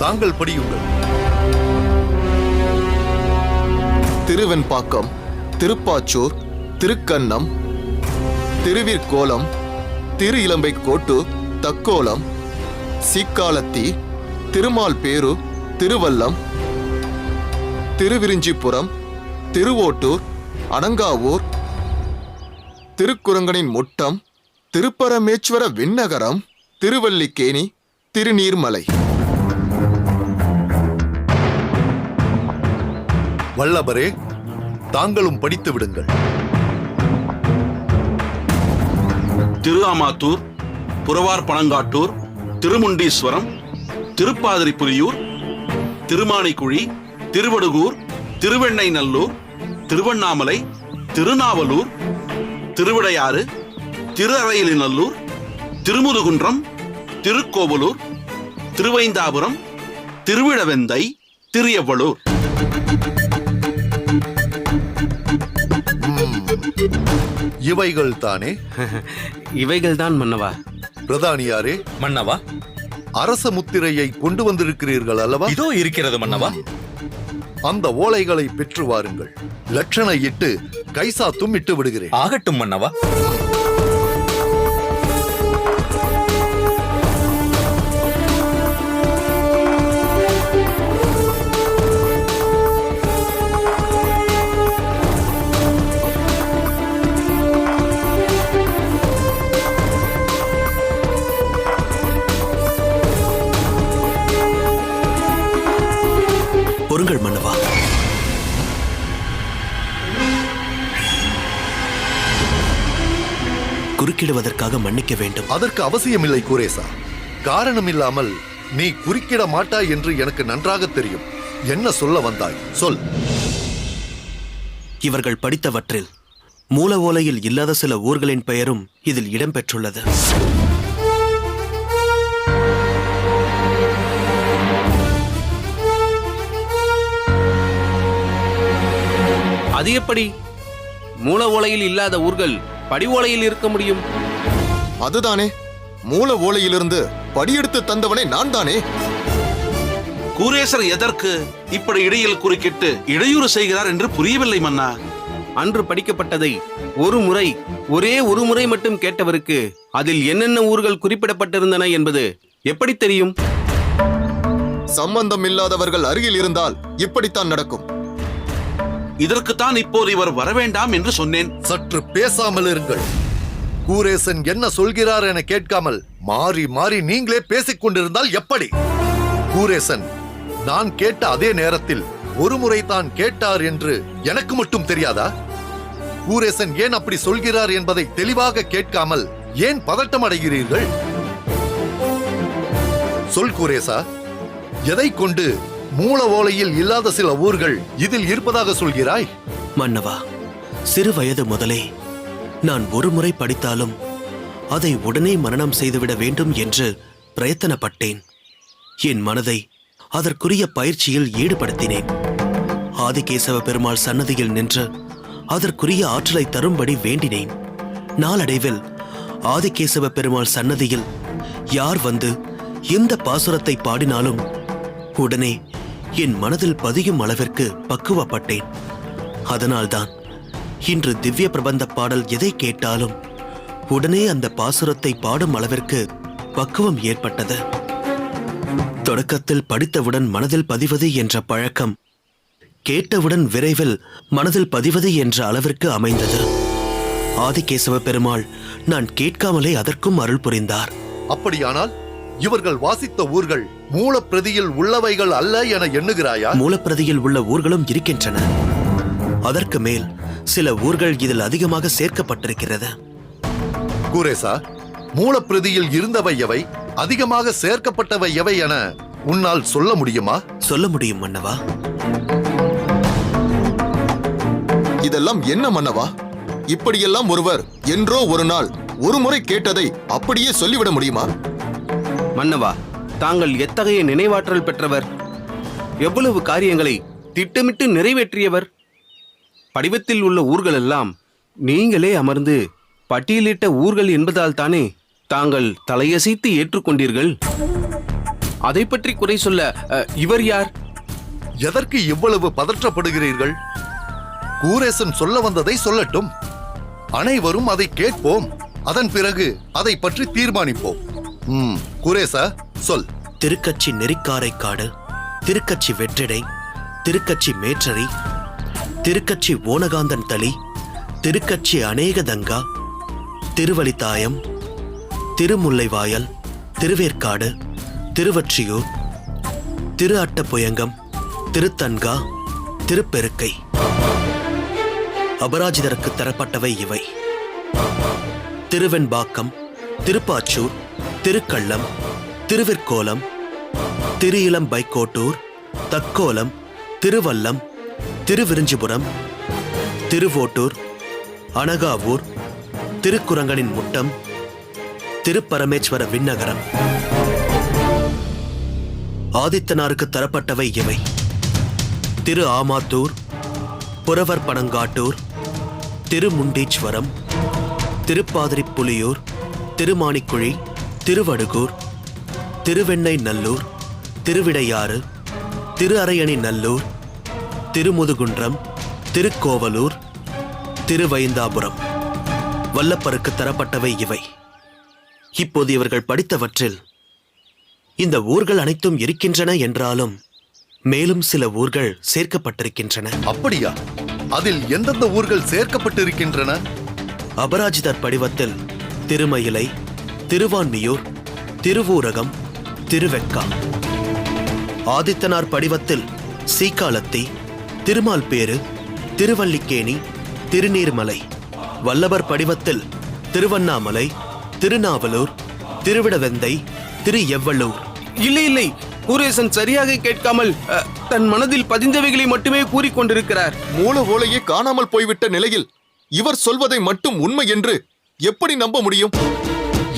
தாங்கள் படியுங்கள். திருவெண்பாக்கம், திருப்பாச்சூர், திருக்கண்ணம், திருவிற்கோலம், திரு இளம்பை கோட்டு, தக்கோலம், சீக்காலத்தி, திருமால் பேரு, திருவல்லம், திருவிரிஞ்சிபுரம், திருவோட்டூர், அனங்காவூர், திருக்குரங்கனின் முட்டம், திருப்பரமேஸ்வர விண்ணகரம், திருவல்லிக்கேணி, திருநீர்மலை. வல்லபரே, தாங்களும் படித்து விடுங்கள். திருஆமாத்தூர், புறவார் பனங்காட்டூர், திருமுண்டீஸ்வரம், திருப்பாதிரிப்புலியூர், திருமானிக்குழி, திருவடுகூர், திருவெண்ணைநல்லூர், திருவண்ணாமலை, திருநாவலூர், திருவிடையாறு, திரு அறையிலிநல்லூர், திருமுதுகுன்றம், திருக்கோவலூர், திருவைந்தாபுரம், திருவிழவெந்தை, திரியவ்வளூர். இவைகள் தானே? இவைகள்தான் மன்னவா. பிரதானியாரே, மன்னவா, அரச முத்திரையை கொண்டு வந்திருக்கிறீர்கள் அல்லவா? இதோ இருக்கிறது மன்னவா. அந்த ஓலைகளை பெற்று வாருங்கள். லட்சணை இட்டு கைசாத்தும் இட்டு விடுகிறேன். ஆகட்டும் மன்னவா. பொறுங்கள் மன்னவா. குறுக்கிடுவதற்காக மன்னிக்க வேண்டும். அதற்கு அவசியமில்லை குரேசா. காரணம் இல்லாமல் நீ குறுக்கிட மாட்டாய் என்று எனக்கு நன்றாக தெரியும். என்ன சொல்ல வந்தாய்? சொல். இவர்கள் படித்தவற்றில் மூல ஓலையில் இல்லாத சில ஊர்களின் பெயரும் இதில் இடம்பெற்றுள்ளது. அது எப்படி? மூல ஓலையில் இல்லாத ஊர்கள் படி ஓலையில் இருக்க முடியும்? அதுதானே, மூல ஓலையிலிருந்து படியெடுத்து தந்தவனே நான் தானே. கூரேசர் எதற்கு இப்படி இடையில் குறுக்கிட்டு இடையூறு செய்கிறார் என்று புரியவில்லை மன்னா. அன்று படிக்கப்பட்டதை ஒரே ஒரு முறை மட்டும் கேட்டவருக்கு அதில் என்னென்ன ஊர்கள் குறிப்பிடப்பட்டிருந்தன என்பது எப்படி தெரியும்? சம்பந்தம் இல்லாதவர்கள் அருகில் இருந்தால் இப்படித்தான் நடக்கும். இதற்குத்தான் இப்போது இவர் வரவேண்டாம் என்று சொன்னேன். சற்று பேசாமல் இருங்கள். கூரேசன் என்ன சொல்கிறார் என கேட்காமல் மாறி மாறி நீங்களே பேசிக் கொண்டிருந்தால் எப்படி? கூரேசன் நான் கேட்ட அதே நேரத்தில் ஒரு முறை தான் கேட்டார் என்று எனக்கு மட்டும் தெரியாதா? கூரேசன் ஏன் அப்படி சொல்கிறார் என்பதை தெளிவாக கேட்காமல் ஏன் பதட்டம் அடைகிறீர்கள்? சொல் கூரேசா, எதை கொண்டு மூல ஓலையில் இல்லாத சில ஊர்கள் இதில் இருப்பதாக சொல்கிறாய்? மன்னவா, சிறு வயது முதலே நான் ஒரு முறை படித்தாலும் அதை உடனே மனனம் செய்துவிட வேண்டும் என்று பிரயத்தனப்பட்டேன். என் மனதை அதற்குரிய பயிற்சியில் ஈடுபடுத்தினேன். ஆதிகேசவ பெருமாள் சன்னதியில் நின்று அதற்குரிய ஆற்றலை தரும்படி வேண்டினேன். நாளடைவில் ஆதிகேசவ பெருமாள் சன்னதியில் யார் வந்து எந்த பாசுரத்தை பாடினாலும் உடனே என் மனதில் பதியும் அளவிற்கு பக்குவப்பட்டேன். அதனால்தான் இன்று திவ்ய பிரபந்த பாடல் எதை கேட்டாலும் உடனே அந்த பாசுரத்தை பாடும் அளவிற்கு பக்குவம் ஏற்பட்டது. தொடக்கத்தில் படித்தவுடன் மனதில் பதிவது என்ற பழக்கம் கேட்டவுடன் விரைவில் மனதில் பதிவது என்ற அளவிற்கு அமைந்தது. ஆதிகேசவ பெருமாள் நான் கேட்காமலே அதற்கும் அருள் புரிந்தார். அப்படியானால் இவர்கள் வாசித்த ஊர்கள் மூலப்பிரதியில் உள்ளவைகள் அல்ல என எண்ணுகிறாயா? மூலப்பிரதியில் உள்ள ஊர்களும் இருக்கின்றன. அதற்கு மேல் சில ஊர்கள் இதில் அதிகமாக சேர்க்கப்பட்டிருக்கிறது. கூரேசா, மூலப்பிரதியில் இருந்தவை எவை? அதிகமாக சேர்க்கப்பட்டவை எவை என உன்னால் சொல்ல முடியுமா? சொல்ல முடியும் மன்னவா. இதெல்லாம் என்ன மன்னவா? இப்படியெல்லாம் ஒருவர் என்றோ ஒரு நாள் ஒரு முறை கேட்டதை அப்படியே சொல்லிவிட முடியுமா? மன்னவா, தாங்கள் எத்தகைய நினைவாற்றல் பெற்றவர்! எவ்வளவு காரியங்களை திட்டமிட்டு நிறைவேற்றியவர்! படிவத்தில் உள்ள ஊர்கள் எல்லாம் நீங்களே அமர்ந்து பட்டியலிட்ட ஊர்கள் என்பதால் தானே தாங்கள் தலையசைத்து ஏற்றுக்கொண்டீர்கள். அதை பற்றி குறை சொல்ல இவர் யார்? எதற்கு இவ்வளவு பதற்றப்படுகிறீர்கள்? கூரேசன் சொல்ல வந்ததை சொல்லட்டும். அனைவரும் அதை கேட்போம். அதன் பிறகு அதை பற்றி தீர்மானிப்போம். கூரேசா, சொல். திருக்கட்சி நெறிக்காரைக்காடு, திருக்கட்சி வெற்றிடை, திருக்கட்சி மேற்றரி, திருக்கட்சி ஓனகாந்தன் தளி, திருக்கட்சி அநேகதங்கா, திருவலித்தாயம், திருமுல்லைவாயல், திருவேற்காடு, திருவற்றியூர், திரு அட்டப்புயங்கம், திருத்தன்கா, திருப்பெருக்கை. அபராஜிதருக்கு தரப்பட்டவை இவை: திருவெண்பாக்கம், திருப்பாச்சூர், திருக்கள்ளம், திருவிற்கோலம், திரு இளம் பைக்கோட்டூர், தக்கோலம், திருவல்லம், திருவிரிஞ்சிபுரம், திருவோட்டூர், அனகாவூர், திருக்குரங்கனின் முட்டம், திருப்பரமேஸ்வர விண்ணகரம். ஆதித்தனாருக்கு தரப்பட்டவை இவை: திரு ஆமாத்தூர், புறவர் பனங்காட்டூர், திருமுண்டீஸ்வரம், திருப்பாதிரி புலியூர், திருமாணிக்குழி, திருவடுகூர், திருவெண்ணை நல்லூர், திருவிடையாறு, திரு அரையணி நல்லூர், திருமுதுகுன்றம், திருக்கோவலூர், திருவைந்தாபுரம். வல்லப்பருக்கு தரப்பட்டவை இவை. இப்போது இவர்கள் படித்தவற்றில் இந்த ஊர்கள் அனைத்தும் இருக்கின்றன என்றாலும் மேலும் சில ஊர்கள் சேர்க்கப்பட்டிருக்கின்றன. அப்படியா? அதில் எந்தெந்த ஊர்கள் சேர்க்கப்பட்டிருக்கின்றன? அபராஜிதர் படிவத்தில் திருமயிலை, திருவான்மியூர், திருவூரகம், திருவெக்கா. ஆதித்தனார் படிவத்தில் சீக்காலத்தி, திருமால்பேறு, திருவல்லிக்கேணி, திருநீர்மலை. வல்லவர் படிவத்தில் திருவண்ணாமலை, திருநாவலூர், திருவிடவெந்தை, திரு எவ்வளூர். இல்லை இல்லை, கூரேசன் சரியாக கேட்காமல் தன் மனதில் பதிந்தவைகளை மட்டுமே கூறிக்கொண்டிருக்கிறார். மூல ஓலையே காணாமல் போய்விட்ட நிலையில் இவர் சொல்வதை மட்டும் உண்மை என்று எப்படி நம்ப முடியும்?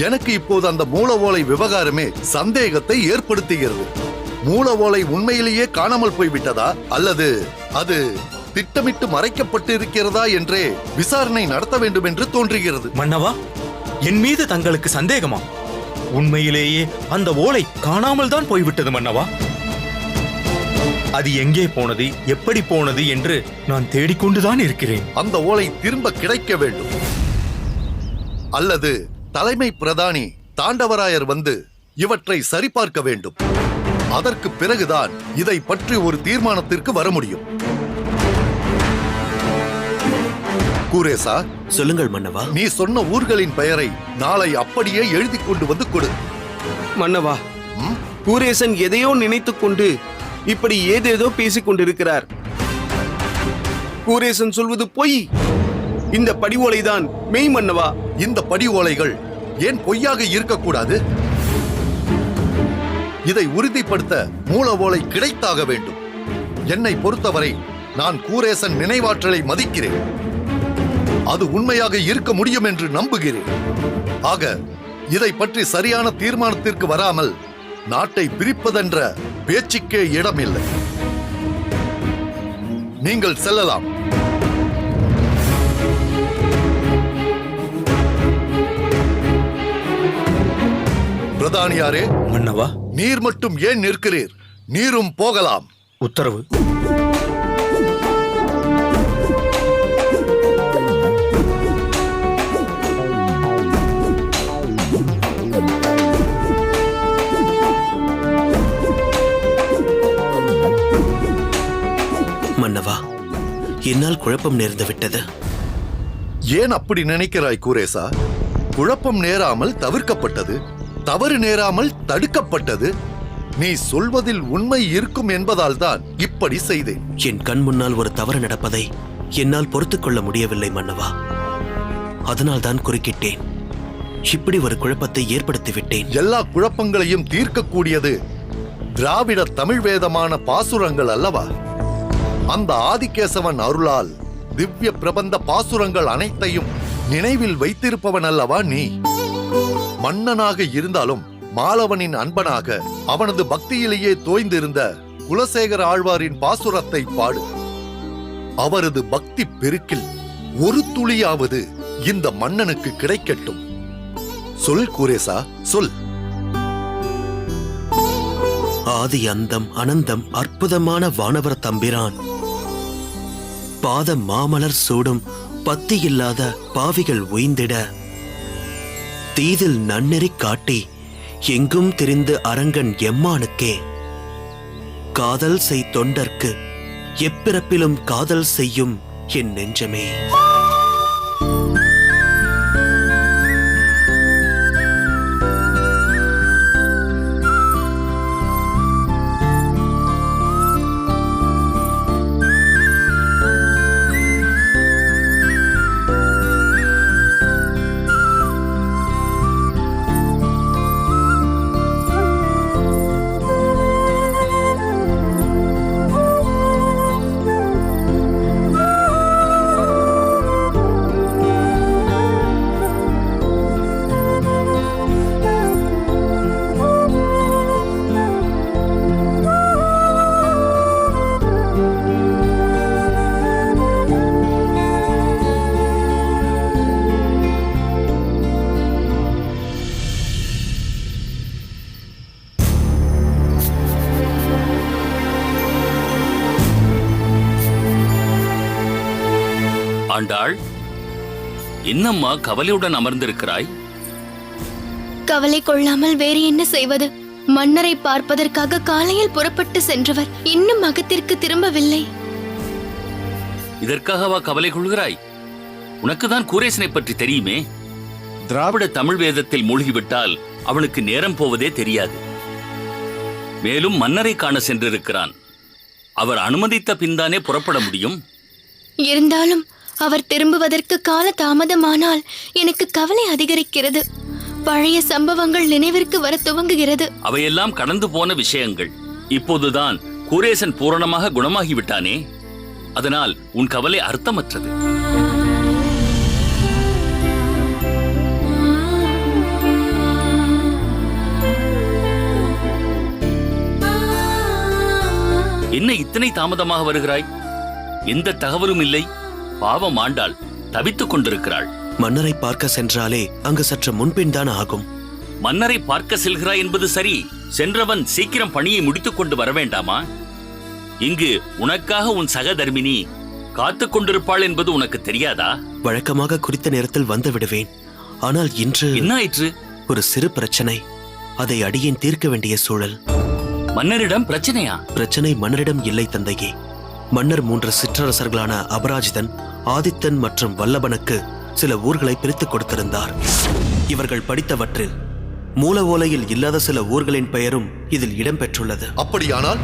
எனக்கு இப்போது அந்த மூல ஓலை விவகாரமே சந்தேகத்தை ஏற்படுத்துகிறது. மூல ஓலை உண்மையிலேயே காணாமல் போய்விட்டதா அல்லது அது திட்டமிட்டு மறைக்கப்பட்டு இருக்கிறதா என்றே விசாரணை நடத்த வேண்டும் என்று தோன்றுகிறது. மன்னவா, என் மீது தங்களுக்கு சந்தேகமா? உண்மையிலேயே அந்த ஓலை காணாமல் தான் போய்விட்டது மன்னவா. அது எங்கே போனது, எப்படி போனது என்று நான் தேடிக்கொண்டுதான் இருக்கிறேன். அந்த ஓலை திரும்ப கிடைக்க வேண்டும். அல்லது தலைமை பிரதானி தாண்டவராயர் வந்து இவற்றை சரிபார்க்க வேண்டும். அதற்கு பிறகுதான் இதை பற்றி ஒரு தீர்மானத்திற்கு வர முடியும். கூரேசா, சொல்லுங்கள் மன்னவா. நீ சொன்ன ஊர்களின் பெயரை நாளை அப்படியே எழுதி கொண்டு வந்து கொடு. மன்னவா, கூரேசன் எதையோ நினைத்துக் கொண்டு இப்படி ஏதேதோ பேசிக் கொண்டிருக்கிறார். கூரேசன் சொல்வது பொய். இந்த படி ஓலைதான் மெய் மன்னவா. இந்த படி ஓலைகள் ஏன் பொய்யாக இருக்கக்கூடாது? இதை உறுதிப்படுத்த மூல ஓலை கிடைத்தாக வேண்டும். என்னை பொறுத்தவரை நான் கூரேசன் நினைவாற்றலை மதிக்கிறேன். அது உண்மையாக இருக்க முடியும் என்று நம்புகிறேன். ஆக இதை பற்றி சரியான தீர்மானத்திற்கு வராமல் நாட்டை பிரிப்பதென்ற பேச்சுக்கே இடமில்லை. நீங்கள் செல்லலாம். பிரதானியாரே, மன்னவா, நீர் மட்டும் ஏன் நிற்கிறீர்? நீரும் போகலாம். உத்தரவு. மன்னவா, என்னால் குழப்பம் நேர்ந்து விட்டது. ஏன் அப்படி நினைக்கிறாய் கூரேசா? குழப்பம் நேராமல் தவிர்க்கப்பட்டது, தவறு நேராமல் தடுக்கப்பட்டது. நீ சொல்வதில் உண்மை இருக்கும் என்பதால் தான் இப்படி செய்தேன். என் கண் முன்னால் ஒரு தவறு நடப்பதை என்னால் பொறுத்துக் கொள்ள முடியவில்லை மன்னவா. அதனால் தான் குறுக்கிட்டேன். இப்படி ஒரு குழப்பத்தை ஏற்படுத்தி விட்டேன். எல்லா குழப்பங்களையும் தீர்க்கக்கூடியது திராவிட தமிழ் வேதமான பாசுரங்கள் அல்லவா? அந்த ஆதிகேசவன் அருளால் திவ்ய பிரபந்த பாசுரங்கள் அனைத்தையும் நினைவில் வைத்திருப்பவன் அல்லவா நீ? மன்னனாக இருந்தாலும் மாலவனின் அன்பனாக அவனது பக்தியிலேயே தோய்ந்திருந்த குலசேகர ஆழ்வாரின் பாசுரத்தை பாடு. அவரது பக்தி பெருக்கில் ஒரு துளியாவது இந்த மன்னனுக்கு கிடைக்கட்டும். சொல் குரேசா, சொல். ஆதி அந்தம் அனந்தம் அற்புதமான வானவர தம்பிரான் பாத மாமலர் சூடும் பத்தியில்லாத பாவிகள் உய்ந்திட தீதில் நன்னெறி காட்டி எங்கும் திரிந்து அரங்கன் எம்மானுக்கே காதல் செய் தொண்டர்க்கு எப்பிறப்பிலும் காதல் செய்யும் என் நெஞ்சமே. ஆண்டாள், என்னம்மா கவலையுடன் அமர்ந்திருக்கிறாய்? கவலை கொள்ளாமல் வேறு என்ன செய்வது? மன்னரை பார்ப்பதற்காக காலையில் புறப்பட்டு சென்றவர் இன்னும் அகத்திற்கு திரும்பவில்லை. இதற்காகவா கவலை கொள்கிறாய்? உனக்குதான் கூரேசனை பற்றி தெரியுமே. திராவிட தமிழ் வேதத்தில் மூழ்கிவிட்டால் அவனுக்கு நேரம் போவதே தெரியாது. மேலும் மன்னரை காண சென்றிருக்கிறான். அவர் அனுமதித்த பின்தானே புறப்பட முடியும். இருந்தாலும் அவர் திரும்புவதற்கு கால தாமதமானால் எனக்கு கவலை அதிகரிக்கிறது. பழைய சம்பவங்கள் நினைவிற்கு வர துவங்குகிறது. அவையெல்லாம் கடந்து போன விஷயங்கள். இப்போதுதான் கூரேசன் பூரணமாக குணமாகிவிட்டானே. அதனால் உன் கவலை அர்த்தமற்றது. என்ன இத்தனை தாமதமாக வருகிறாய்? எந்த தகவலும் இல்லை. பாவம் ஆண்டாள் தவித்துக் கொண்டிருக்கிறாள். மன்னரை பார்க்க சென்றாலே அங்கு சற்று முன்பின் தான் ஆகும். மன்னரை பார்க்க செல்கிறாய் என்பது சரி. சென்றவன் சீக்கிரம் பணியை முடித்துக் கொண்டு வர வேண்டாமா? இங்கு உனக்காக உன் சகதர்மினி காத்துக் கொண்டிருப்பாள் என்பது உனக்கு தெரியாதா? வழக்கமாக குறித்த நேரத்தில் வந்து விடுவேன். ஆனால் இன்று என்ன ஆயிற்று? ஒரு சிறு பிரச்சனை. அதை அடியேன் தீர்க்க வேண்டிய சூழல். மன்னரிடம் பிரச்சனையா? பிரச்சனை மன்னரிடம் இல்லை தந்தையே. மன்னர் 3 சிற்றரசர்களான அபராஜிதன், ஆதித்தன் மற்றும் வல்லபனுக்கு சில ஊர்களை பிரித்துக் கொடுத்திருந்தார். இவர்கள் படித்தவற்றில் மூல ஓலையில் இல்லாத சில ஊர்களின் பெயரும் இதில் இடம்பெற்றுள்ளது. அப்படியானால்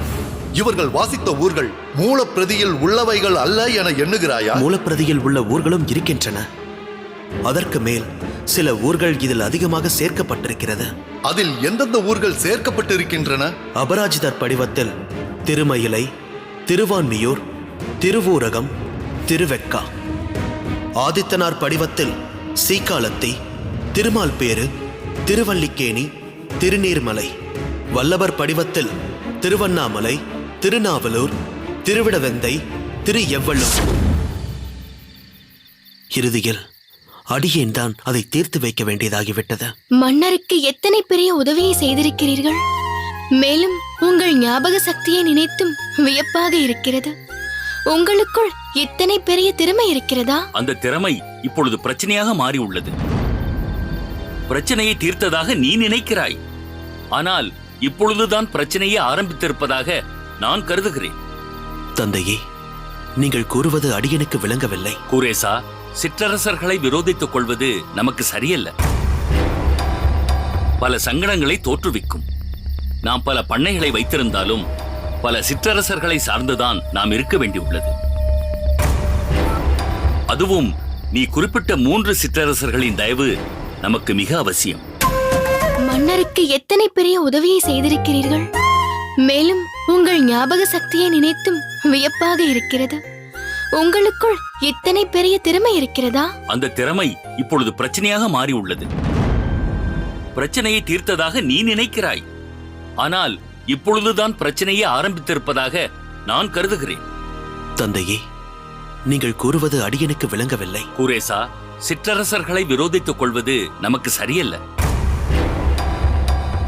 இவர்கள் வாசித்த ஊர்கள் மூலப்பிரதியில் உள்ளவைகள் அல்ல என எண்ணுகிறாயா? மூலப்பிரதியில் உள்ள ஊர்களும் இருக்கின்றன. அதற்கு மேல் சில ஊர்கள் இதில் அதிகமாக சேர்க்கப்பட்டிருக்கிறது. அதில் எந்தெந்த ஊர்கள் சேர்க்கப்பட்டிருக்கின்றன? அபராஜிதர் படிவத்தில் திருமயிலை, திருவான்மியூர், திருவூரகம், திருவெக்கா. ஆதித்தனார் படிவத்தில் சீக்காலத்தி, திருமால்பேறு, திருவல்லிக்கேணி, திருநீர்மலை. வல்லவர் படிவத்தில் திருவண்ணாமலை, திருநாவலூர், திருவிடவெந்தை, திரு எவ்வளூர். இறுதியில் அடியேன் தான் அதை தீர்த்து வைக்க வேண்டியதாகிவிட்டது. மன்னருக்கு எத்தனை பெரிய உதவியை செய்திருக்கிறீர்கள். மேலும் உங்கள் ஞாபக சக்தியை நினைத்தும் வியப்பாக இருக்கிறது. உங்களுக்குள் இத்தனை பெரிய திறமை இருக்கிறதா? அந்த திறமை இப்பொழுது பிரச்சனையாக மாறி உள்ளது. பிரச்சனையை தீர்த்ததாக நீ நினைக்கிறாய். ஆனால் இப்பொழுதுதான் பிரச்சனையை ஆரம்பித்திருப்பதாக நான் கருதுகிறேன். தந்தையே, நீங்கள் கூறுவது அடியனுக்கு விளங்கவில்லை. கூரேசா, சிற்றரசர்களை விரோதித்துக் கொள்வது நமக்கு சரியல்ல. பல சங்கடங்களை தோற்றுவிக்கும். நாம் பல பண்ணைகளை வைத்திருந்தாலும் பல சிற்றரசர்களை சார்ந்துதான் நாம் இருக்க வேண்டியுள்ளது. அதுவும் நீ குறிப்பிட்ட 3 சிற்றரசர்களின் தயவு நமக்கு மிக அவசியம். மன்னருக்கு எத்தனை பெரிய உதவியை செய்திருக்கிறீர்கள். மேலும் உங்கள் ஞாபக சக்தியை நினைத்தும் வியப்பாக இருக்கிறது. உங்களுக்குள் இத்தனை பெரிய திறமை இருக்கிறதா? அந்த திறமை இப்பொழுது பிரச்சனையாக மாறி உள்ளது. பிரச்சனையை தீர்த்ததாக நீ நினைக்கிறாய், ஆனால் இப்பொழுதுதான் பிரச்சனையை ஆரம்பித்திருப்பதாக நான் கருதுகிறேன். தந்தையே, நீங்கள் கூறுவது அடியனுக்கு விளங்கவில்லை. கூரேசா, சிற்றரசர்களை விரோதித்துக் கொள்வது நமக்கு சரியல்ல.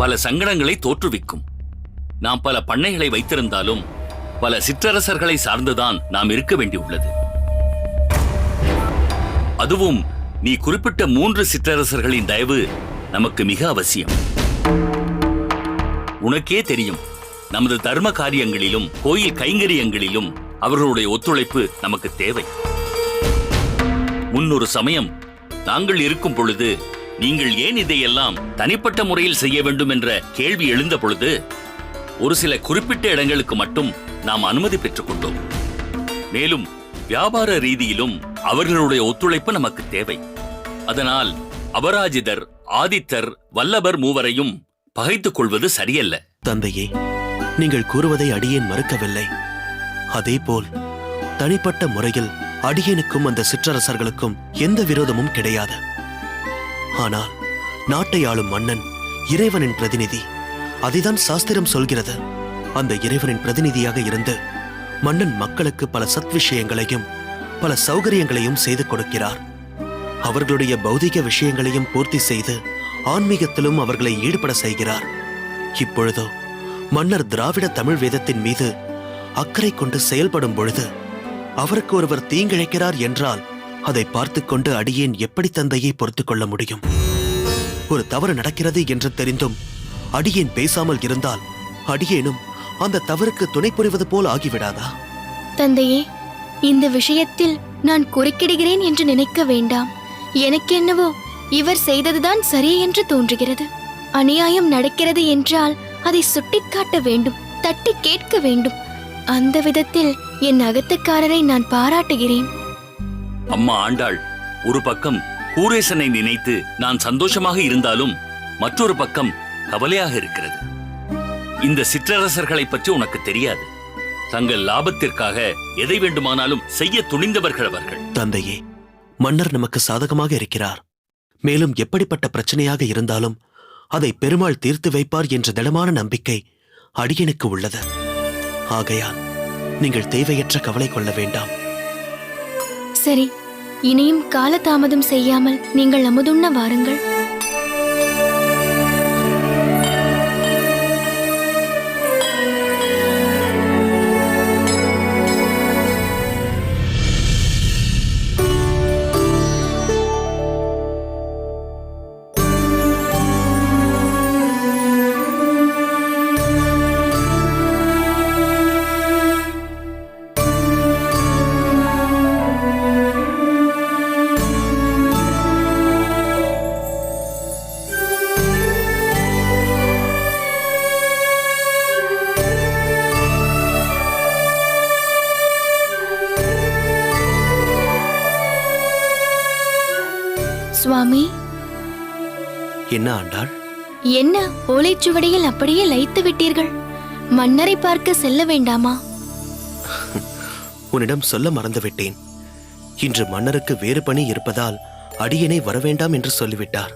பல சங்கடங்களை தோற்றுவிக்கும். நாம் பல பண்ணைகளை வைத்திருந்தாலும் பல சிற்றரசர்களை சார்ந்துதான் நாம் இருக்க வேண்டியுள்ளது. அதுவும் நீ குறிப்பிட்ட 3 சிற்றரசர்களின் தயவு நமக்கு மிக அவசியம். உனக்கே தெரியும், நமது தர்ம காரியங்களிலும் கோயில் கைங்கரியங்களிலும் அவர்களுடைய ஒத்துழைப்பு நமக்கு தேவை. முன்னொரு சமயம் நாங்கள் இருக்கும் பொழுது நீங்கள் ஏன் இதையெல்லாம் தனிப்பட்ட முறையில் செய்ய வேண்டும் என்ற கேள்வி எழுந்த பொழுது ஒரு சில குறிப்பிட்ட இடங்களுக்கு மட்டும் நாம் அனுமதி பெற்றுக் கொண்டோம். மேலும் வியாபார ரீதியிலும் அவர்களுடைய ஒத்துழைப்பு நமக்கு தேவை. அதனால் அபராஜிதர், ஆதித்தர், வல்லபர் மூவரையும் பகைத்துக் கொள்வது சரியல்ல. தந்தையே, நீங்கள் கூறுவதை அடியேன் மறுக்கவில்லை. அதேபோல் தனிப்பட்ட முறையில் அடியேனுக்கும் அந்த சிற்றரசர்களுக்கும் எந்த விரோதமும் கிடையாது. ஆனால் நாட்டை ஆளும் மன்னன் இறைவனின் பிரதிநிதி. அதைதான் சாஸ்திரம் சொல்கிறது. அந்த இறைவனின் பிரதிநிதியாக இருந்து மன்னன் மக்களுக்கு பல சத்விஷயங்களையும் பல சௌகரியங்களையும் செய்து கொடுக்கிறார். அவர்களுடைய பௌதிக விஷயங்களையும் பூர்த்தி செய்து ஆன்மீகத்திலும் அவர்களை ஈடுபட செய்கிறார். இப்பொழுதோ மன்னர் திராவிட தமிழ் வேதத்தின் மீது அக்கறை கொண்டு செயல்படும் பொழுது அவருக்கு ஒருவர் தீங்கிழைக்கிறார் என்றால் அதை பார்த்துக் கொண்டு அடியேன் எப்படி தந்தையை பொறுத்துக் கொள்ள முடியும்? ஒரு தவறு நடக்கிறது என்று தெரிந்தும் அடியேன் பேசாமல் இருந்தால் அடியேனும் அந்த தவறுக்கு துணை புரிவது போல் ஆகிவிடாதா? தந்தையே, இந்த விஷயத்தில் நான் குறுக்கிடுகிறேன் என்று நினைக்க வேண்டாம். எனக்கென்னவோ இவர் செய்ததுதான் சரி என்று தோன்றுகிறது. அநியாயம் நடக்கிறது என்றால் அதை சுட்டிக்காட்ட வேண்டும், தட்டி கேட்க வேண்டும். அந்த விதத்தில் என் அகத்துக்காரரை நான் பாராட்டுகிறேன். அம்மா ஆண்டாள், ஒரு பக்கம் கூரேசனை நினைத்து நான் சந்தோஷமாக இருந்தாலும் மற்றொரு பக்கம் கவலையாக இருக்கிறது. இந்த சிற்றரசர்களை பற்றி உனக்கு தெரியாது. தங்கள் லாபத்திற்காக எதை வேண்டுமானாலும் செய்ய துணிந்தவர்கள் அவர்கள். தந்தையே, மன்னர் நமக்கு சாதகமாக இருக்கிறார். மேலும் எப்படிப்பட்ட பிரச்சனையாக இருந்தாலும் அதை பெருமாள் தீர்த்து வைப்பார் என்ற திடமான நம்பிக்கை அடியனுக்கு உள்ளது. ஆகையால் நீங்கள் தேவையற்ற கவலை கொள்ள வேண்டாம். சரி, இனியும் காலதாமதம் செய்யாமல் நீங்கள் அமுதுண்ண வாருங்கள். சுவாமி, என்ன ஆண்டாள்? என்ன ஓலைச்சுவடியில் அப்படியே லயித்து விட்டீர்கள்? மன்னரை பார்க்க செல்ல வேண்டாமா? உன்னிடம் சொல்ல மறந்துவிட்டேன். இன்று மன்னருக்கு வேறு பணி இருப்பதால் அடியனை வரவேண்டாம் என்று சொல்லிவிட்டார்.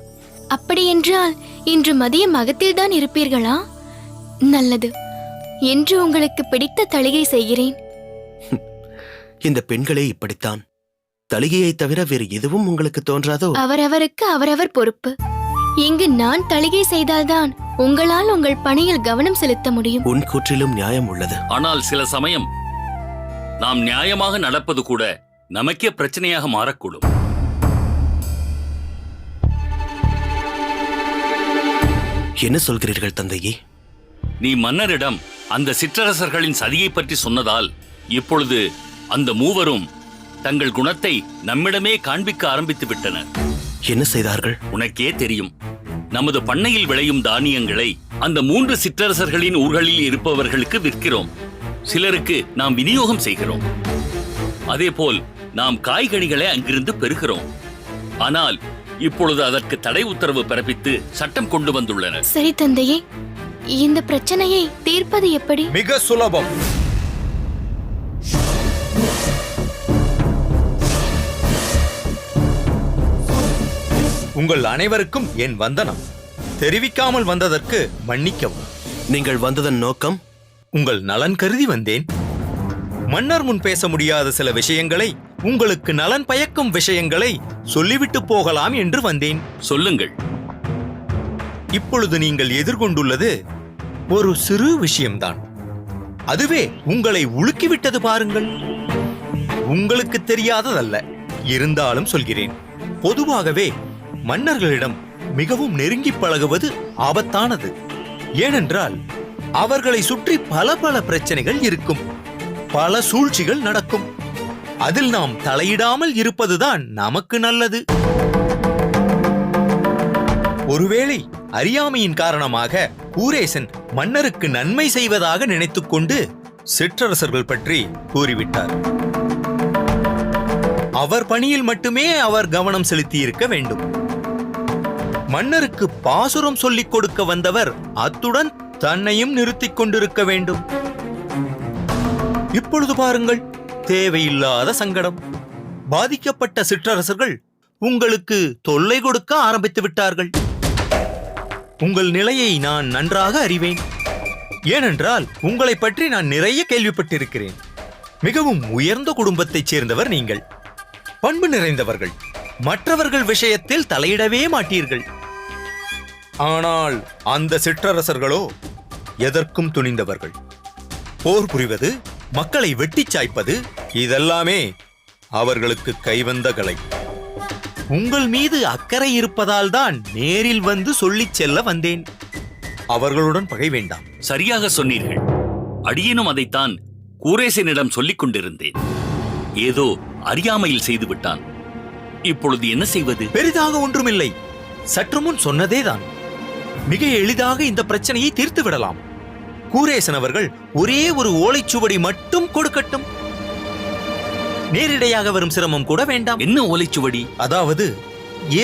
அப்படியென்றால் இன்று மதியம் அகத்தில்தான் இருப்பீர்களா? நல்லது. என்று உங்களுக்கு பிடித்த தளிகை செய்கிறேன். இந்த பெண்களே இப்படித்தான். தளிகையை தவிர வேறு எதுவும் உங்களுக்கு தோன்றாதோ? அவரவருக்கு அவரவர் பொறுப்பு. இங்கு நான் தளிகை செய்தால்தான் உங்களால் உங்கள் பணியில் கவனம் செலுத்த முடியும். உன் கூற்றிலும் நியாயம் உள்ளது. ஆனால் சில சமயம் நாம் நியாயமாக நடப்பது கூட நமக்கே பிரச்சனையாக மாறக்கூடும். என்ன சொல்கிறீர்கள் தந்தையே? நீ மன்னரிடம் அந்த சிற்றரசர்களின் சதியை பற்றி சொன்னதால் இப்பொழுது அந்த மூவரும் தங்கள் குணத்தை நம்மிடமே காண்பிக்க ஆரம்பித்து விட்டனர். என்ன செய்தார்கள்? உனக்கே தெரியும். நமது பண்ணையில் விளையும் தானியங்களை அந்த 3 சிற்றரசர்களின் ஊர்களில் இருப்பவர்களுக்கு விற்கிறோம். சிலருக்கு நாம் விநியோகம் செய்கிறோம். அதேபோல் நாம் காய்கனிகளை அங்கிருந்து பெறுகிறோம். ஆனால் இப்பொழுது அதற்கு தடை உத்தரவு பிறப்பித்து சட்டம் கொண்டு வந்துள்ளனர். சரி தந்தையே, இந்த பிரச்சனையை தீர்ப்பது எப்படி? மிக சுலபம். உங்கள் அனைவருக்கும் என் வந்தனம். தெரிவிக்காமல் வந்ததற்கு மன்னிக்கவும். நீங்கள் வந்ததன் நோக்கம்? உங்கள் நலன் கருதி வந்தேன். மன்னர் முன் பேச முடியாத சில விஷயங்களை, உங்களுக்கு நலன் பயக்கும் விஷயங்களை சொல்லிவிட்டு போகலாம் என்று வந்தேன். சொல்லுங்கள். இப்பொழுது நீங்கள் எதிர்கொண்டுள்ளது ஒரு சிறு விஷயம்தான். அதுவே உங்களை உலுக்கிவிட்டது பாருங்கள். உங்களுக்கு தெரியாததல்ல, இருந்தாலும் சொல்கிறேன். பொதுவாகவே மன்னர்களிடம் மிகவும் நெருங்கி பழகுவது ஆபத்தானது. ஏனென்றால் அவர்களை சுற்றி பல பல பிரச்சனைகள் இருக்கும், பல சூழ்ச்சிகள் நடக்கும். அதில் நாம் தலையிடாமல் இருப்பதுதான் நமக்கு நல்லது. ஒருவேளை அறியாமையின் காரணமாக கூரேசன் மன்னருக்கு நன்மை செய்வதாக நினைத்துக்கொண்டு சிற்றரசர்கள் பற்றி கூறிவிட்டார். அவர் பணியில் மட்டுமே அவர் கவனம் செலுத்தி இருக்க வேண்டும். மன்னருக்கு பாசுரம் சொல்லிக் கொடுக்க வந்தவர் அத்துடன் தன்னையும் நிறுத்திக் கொண்டிருக்க வேண்டும். இப்பொழுது பாருங்கள், தேவையில்லாத சங்கடம். பாதிக்கப்பட்ட சிற்றரசர்கள் உங்களுக்கு தொல்லை கொடுக்க ஆரம்பித்து விட்டார்கள். உங்கள் நிலையை நான் நன்றாக அறிவேன். ஏனென்றால் உங்களை பற்றி நான் நிறைய கேள்விப்பட்டிருக்கிறேன். மிகவும் உயர்ந்த குடும்பத்தைச் சேர்ந்தவர் நீங்கள். பண்பு நிறைந்தவர்கள். மற்றவர்கள் விஷயத்தில் தலையிடவே மாட்டீர்கள். ஆனால் அந்த சிற்றரசர்களோ எதற்கும் துணிந்தவர்கள். போர் புரிவது, மக்களை வெட்டிச் சாய்ப்பது, இதெல்லாமே அவர்களுக்கு கைவந்த கலை. உங்கள் மீது அக்கறை இருப்பதால் தான் நேரில் வந்து சொல்லிச் செல்ல வந்தேன். அவர்களுடன் பகை வேண்டாம். சரியாக சொன்னீர்கள். அடியேனும் அதைத்தான் கூரேசனிடம் சொல்லிக் கொண்டிருந்தேன். ஏதோ அறியாமையில் செய்து விட்டான். இப்பொழுது என்ன செய்வது? பெரிதாக ஒன்றுமில்லை. சற்று முன் சொன்னதேதான். மிக எளிதாக இந்த பிரச்சனையை தீர்த்து விடலாம். கூரேசன் அவர்கள் ஒரே ஒரு ஓலைச்சுவடி மட்டும் கொடுக்கட்டும். நேரிடையாக வரும் சிரமம் கூட வேண்டாம். என்ன ஓலைச்சுவடி? அதாவது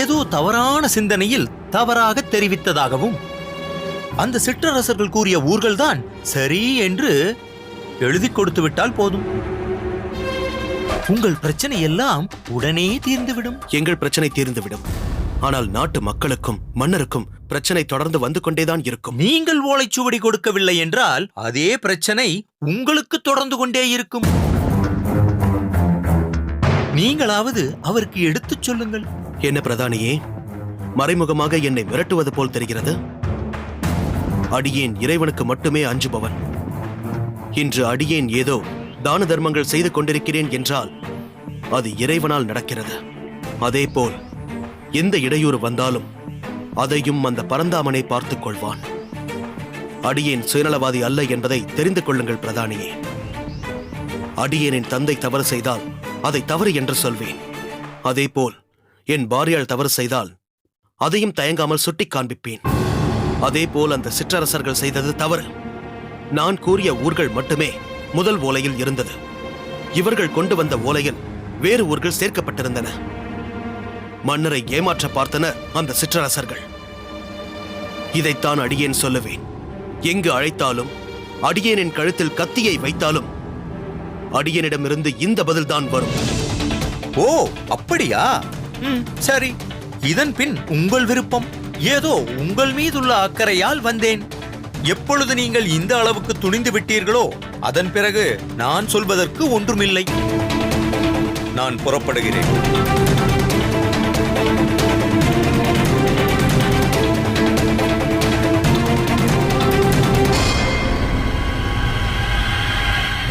ஏதோ தவறான சிந்தனையில் தவறாக தெரிவித்ததாகவும் அந்த சிற்றரசர்கள் கூறிய ஊர்கள்தான் சரி என்று எழுதி கொடுத்து விட்டால் போதும். உங்கள் பிரச்சனை எல்லாம் உடனே தீர்ந்துவிடும். எங்கள் பிரச்சனை தீர்ந்துவிடும். ஆனால் நாட்டு மக்களுக்கும் மன்னருக்கும் பிரச்சனை தொடர்ந்து வந்து கொண்டேதான் இருக்கும். நீங்கள் ஓலைச்சுவடி கொடுக்கவில்லை என்றால் அதே பிரச்சனை உங்களுக்கு தொடர்ந்து கொண்டே இருக்கும். நீங்களாவது அவருக்கு எடுத்துச் சொல்லுங்கள். என்ன பிரதானியே, மறைமுகமாக என்னை மிரட்டுவது போல் தெரிகிறது. அடியேன் இறைவனுக்கு மட்டுமே அஞ்சுபவன். இன்று அடியேன் ஏதோ தான தர்மங்கள் செய்து கொண்டிருக்கிறேன் என்றால் அது இறைவனால் நடக்கிறது. அதேபோல் எந்த இடையூறு வந்தாலும் அதையும் அந்த பரந்தாமனை பார்த்துக் கொள்வான். அடியேன் சுயநலவாதி அல்ல என்பதை தெரிந்து கொள்ளுங்கள் பிரதானியே. அடியேனின் தந்தை தவறு செய்தால் அதை தவறு என்று சொல்வேன். அதேபோல் என் பாரியாள் தவறு செய்தால் அதையும் தயங்காமல் சுட்டிக் காண்பிப்பேன். அதேபோல் அந்த சிற்றரசர்கள் செய்தது தவறு. நான் கூறிய ஊர்கள் மட்டுமே முதல் ஓலையில் இருந்தது. இவர்கள் கொண்டு வந்த ஓலையில் வேறு ஊர்கள் சேர்க்கப்பட்டிருந்தன. மன்னரை ஏமாற்ற பார்த்தனர் அந்த சிற்றரசர்கள். இதைத்தான் அடியேன் சொல்லுவேன். எங்கு அழைத்தாலும், அடியேனின் கழுத்தில் கத்தியை வைத்தாலும் அடியேனிடமிருந்து இந்த பதில்தான் வரும். ஓ, அப்படியா? சரி, இதன் பின் உங்கள் விருப்பம். ஏதோ உங்கள் மீதுள்ள அக்கறையால் வந்தேன். எப்பொழுது நீங்கள் இந்த அளவுக்கு துணிந்து விட்டீர்களோ அதன் பிறகு நான் சொல்வதற்கு ஒன்றுமில்லை. நான் புறப்படுகிறேன்.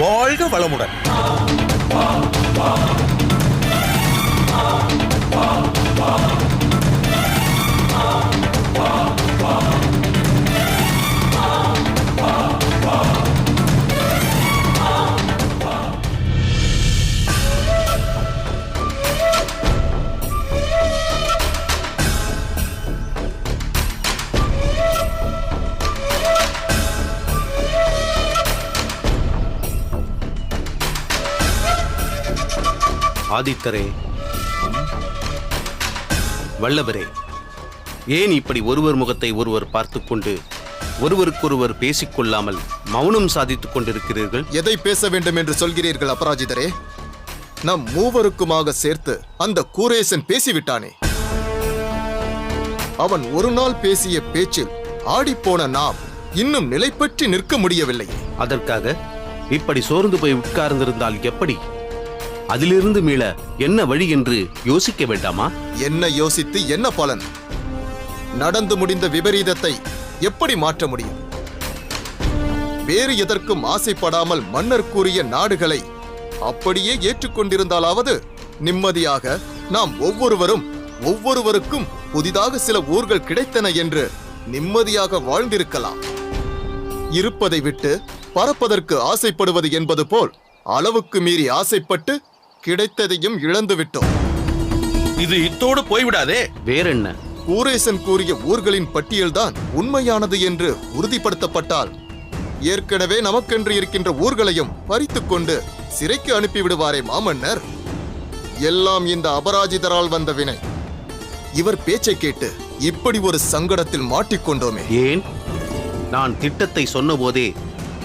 வாழ்க வளமுடன். ஆதித்தரே, வல்லவரே, ஏன் இப்படி ஒருவர் முகத்தை ஒருவர் பார்த்துக்கொண்டு ஒருவருக்கொருவர் பேசிக்கொள்ளாமல் மௌனம் சாதித்துக் கொண்டிருக்கிறீர்கள்? எதை பேச வேண்டும் என்று சொல்கிறீர்கள் அபராஜிதரே? நம் மூவருக்குமாக சேர்த்து அந்த கூரேசன் பேசிவிட்டானே. அவன் ஒரு நாள் பேசிய பேச்சில் ஆடிப்போன நாம் இன்னும் நிலை பற்றி நிற்க முடியவில்லை. அதற்காக இப்படி சோர்ந்து போய் உட்கார்ந்திருந்தால் எப்படி? அதிலிருந்து மீள என்ன வழி என்று யோசிக்க வேண்டாமா? என்ன யோசித்து என்ன பலன்? நடந்து முடிந்த விபரீதத்தை எப்படி மாற்ற முடியும்? வேறு எதற்கும் ஆசைப்படாமல் மன்னர் கூறிய நாடுகளை அப்படியே ஏற்றுக்கொண்டிருந்தாலாவது நிம்மதியாக நாம் ஒவ்வொருவருக்கும் புதிதாக சில ஊர்கள் கிடைத்தன என்று நிம்மதியாக வாழ்ந்திருக்கலாம். இருப்பதை விட்டு பறப்பதற்கு ஆசைப்படுவது என்பது போல் அளவுக்கு மீறி ஆசைப்பட்டு கிடைத்ததையும் இழந்து விட்டோம். இது இத்தோடு போய்விடாதே. வேறென்ன? கூரேசன் கூறிய ஊர்களின் பட்டியல்தான் உண்மையானது என்று உறுதிப்படுத்தப்பட்டால் ஏற்கனவே நமக்கென்று இருக்கின்ற ஊர்களையும் பறித்துக் கொண்டு சிறைக்கு அனுப்பிவிடுவாரே மாமன்னர். எல்லாம் இந்த அபராஜிதரால் வந்த வினை. இவர் பேச்சை கேட்டு இப்படி ஒரு சங்கடத்தில் மாட்டிக்கொண்டோமே. ஏன்? நான் திட்டத்தை சொன்னபோதே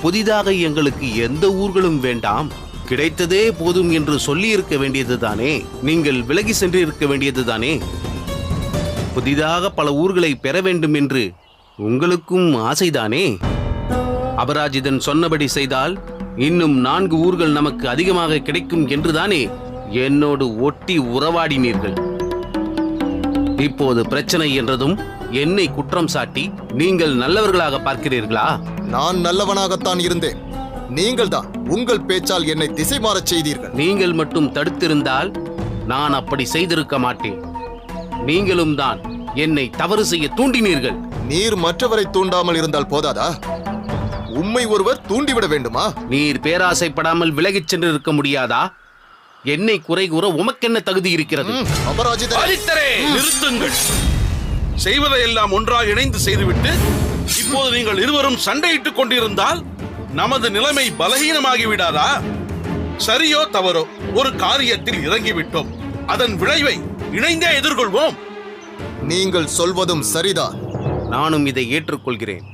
புதிதாக எங்களுக்கு எந்த ஊர்களும் வேண்டாம், கிடைத்ததே போதும் என்று சொல்லி இருக்க வேண்டியதுதானே? நீங்கள் விலகி சென்று இருக்க வேண்டியதுதானே? புதிதாக பல ஊர்களை பெற வேண்டும் என்று உங்களுக்கும் ஆசைதானே? அபராஜிதன் சொன்னபடி செய்தால் இன்னும் 4 ஊர்கள் நமக்கு அதிகமாக கிடைக்கும் என்றுதானே என்னோடு ஒட்டி உறவாடினீர்கள். இப்போது பிரச்சனை என்றதும் என்னை குற்றம் சாட்டி நீங்கள் நல்லவர்களாக பார்க்கிறீர்களா? நான் நல்லவனாகத்தான் இருந்தேன். நீங்கள் தான் உங்கள் பேச்சால் என்னை திசை மாறச் செய்தீர்கள். நீங்கள் மட்டும் தடுத்திருந்தால் நான் அப்படி செய்திருக்க மாட்டேன். நீங்களும் தான் என்னை தவறு செய்ய தூண்டினீர்கள். நீர் மற்றவரை தூண்டாமல் இருந்தால் போதாதா? உம்மை ஒருவர் தூண்டிவிட வேண்டுமா? நீர் பேராசைப்படாமல் விலகிச் சென்று இருக்க முடியாதா? என்னை குறை கூற உமக்கென்ன தகுதி இருக்கிறது? அபராஜிதரே, ஆதித்தரே, நிறுத்துங்கள். செய்வதையெல்லாம் ஒன்றாக இணைந்து செய்துவிட்டு இப்போது நீங்கள் இருவரும் சண்டையிட்டுக் கொண்டிருந்தால் நமது நிலைமை பலகீனமாகி விடாதா? சரியோ தவறோ ஒரு காரியத்தில் இறங்கிவிட்டோம். அதன் விளைவை இணைந்தே எதிர்கொள்வோம். நீங்கள் சொல்வதும் சரிதான். நானும் இதை ஏற்றுக்கொள்கிறேன்.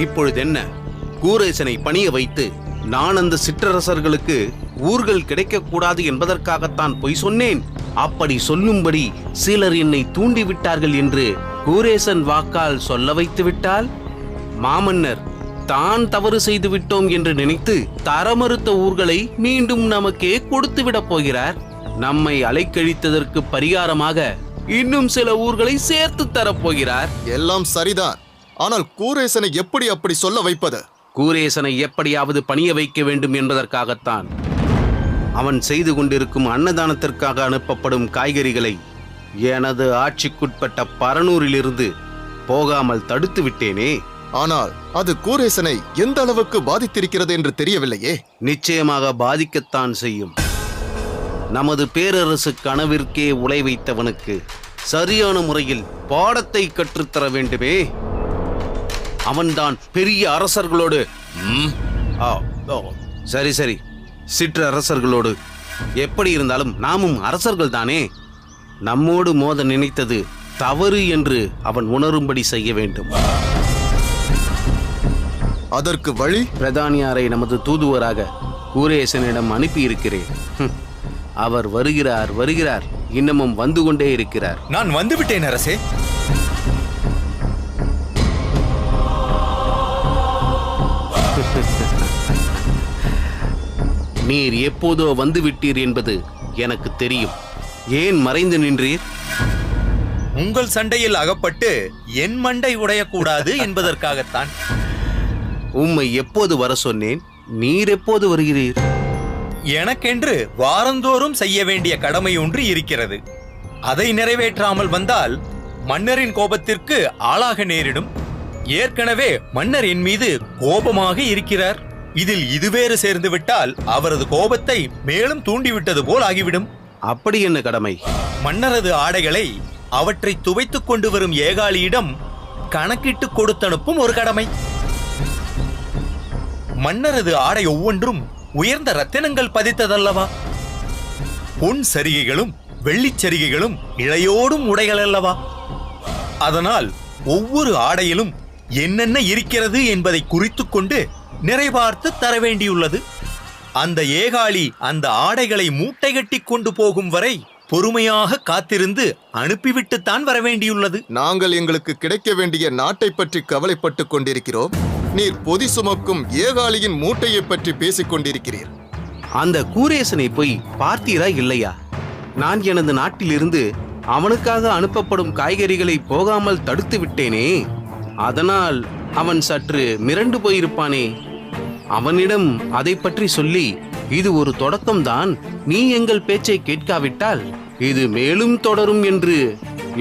இப்பொழுது என்ன? கூரேசனை பணிய வைத்து நான் அந்த சிற்றரசர்களுக்கு ஊர்கள் கிடைக்கக்கூடாது என்பதற்காகத்தான் பொய் சொன்னேன். அப்படி சொல்லும்படி சிலர் என்னை தூண்டிவிட்டார்கள் என்று கூரேசன் வாக்கால் சொல்ல வைத்து விட்டால் மாமன்னர் தான் தவறு செய்து விட்டோம் என்று நினைத்து தரமறுத்த ஊர்களை மீண்டும் நமக்கே கொடுத்து விடப் போகிறார். நம்மை அலைக்கழித்ததற்கு பரிகாரமாக இன்னும் சில ஊர்களை சேர்த்து தரப்போகிறார். எல்லாம் சரிதான். ஆனால் கூரேசனை எப்படி அப்படி சொல்ல வைப்பது? கூரேசனை எப்படியாவது பணிய வைக்க வேண்டும் என்பதற்காகத்தான் அவன் செய்து கொண்டிருக்கும் அன்னதானத்திற்காக அனுப்பப்படும் காய்கறிகளை எனது ஆட்சிக்குட்பட்ட பரனூரிலிருந்து போகாமல் தடுத்து விட்டேனே. ஆனால் அது கூரேசனை எந்த அளவுக்கு பாதித்திருக்கிறது என்று தெரியவில்லையே. நிச்சயமாக பாதிக்கத்தான் செய்யும். நமது பேரரசு கனவிற்கே உலை வைத்தவனுக்கு சரியான முறையில் பாடத்தை கற்றுத்தர வேண்டுமே. அவன்தான் பெரிய அரசர்களோடு சரி சரி சிற்றரசர்களோடு எப்படி இருந்தாலும் நாமும் அரசர்கள் தானே. நம்மோடு மோத நினைத்தது தவறு என்று அவன் உணரும்படி செய்ய வேண்டும். அதற்கு வழி? பிரதானியாரை நமது தூதுவராக கூரேசனிடம் அனுப்பியிருக்கிறேன். அவர் வருகிறார், இன்னமும் வந்து கொண்டே இருக்கிறார். நான் வந்துவிட்டேன் அரசே. நீர் எப்போதோ வந்துவிட்டீர் என்பது எனக்கு தெரியும். ஏன் மறைந்து நின்றீர்? உங்கள் சண்டையில் அகப்பட்டு என் மண்டை உடையக்கூடாது என்பதற்காகத்தான். உம்மை எப்போது வர சொன்னேன்? நீர் எப்போது வருகிறீர்? எனக்கென்று வாரந்தோறும் செய்ய வேண்டிய கடமை ஒன்று இருக்கிறது. அதை நிறைவேற்றாமல் வந்தால் மன்னரின் கோபத்திற்கு ஆளாக நேரிடும். ஏற்கனவே மன்னர் என் மீது கோபமாக இருக்கிறார். இதில் இதுவேறு சேர்ந்து விட்டால் அவரது கோபத்தை மேலும் தூண்டிவிட்டது போல் ஆகிவிடும். அப்படி என்ன கடமை? மன்னரது ஆடைகளை அவற்றை துவைத்துக் கொண்டு வரும் ஏகாலியிடம் கணக்கிட்டு கொடுத்தனுப்பும் ஒரு கடமை. மன்னரது ஆடை ஒவ்வொன்றும் உயர்ந்த ரத்தினங்கள் பதித்ததல்லவா? பொன் சரிகைகளும் வெள்ளிச் சரிகைகளும் இழையோடும் உடைகள் அல்லவா? அதனால் ஒவ்வொரு ஆடையிலும் என்னென்ன இருக்கிறது என்பதை குறித்துக் கொண்டு நிறைபார்த்து தர வேண்டியுள்ளது. அந்த ஏகாளி அந்த ஆடைகளை மூட்டை கட்டி கொண்டு போகும் வரை பொறுமையாக காத்திருந்து அனுப்பிவிட்டுத்தான் வர வேண்டியுள்ளது. நாங்கள் எங்களுக்கு கிடைக்க வேண்டிய நாட்டை பற்றி கவலைப்பட்டுக் கொண்டிருக்கிறோம். நீர் பொதி சுமக்கும் ஏகாலியின் மூட்டையை பற்றி பேசிக் கொண்டிருக்கிறீர். அந்த கூரேசனை போய் பார்த்தீரா இல்லையா? நான் எனது நாட்டிலிருந்து அவனுக்காக அனுப்பப்படும் காய்கறிகளை போகாமல் தடுத்து விட்டேனே. அதனால் அவன் சற்று மிரண்டு போயிருப்பானே. அவனிடம் அதை பற்றி சொல்லி, இது ஒரு தொடக்கம்தான், நீ எங்கள் பேச்சை கேட்காவிட்டால் இது மேலும் தொடரும் என்று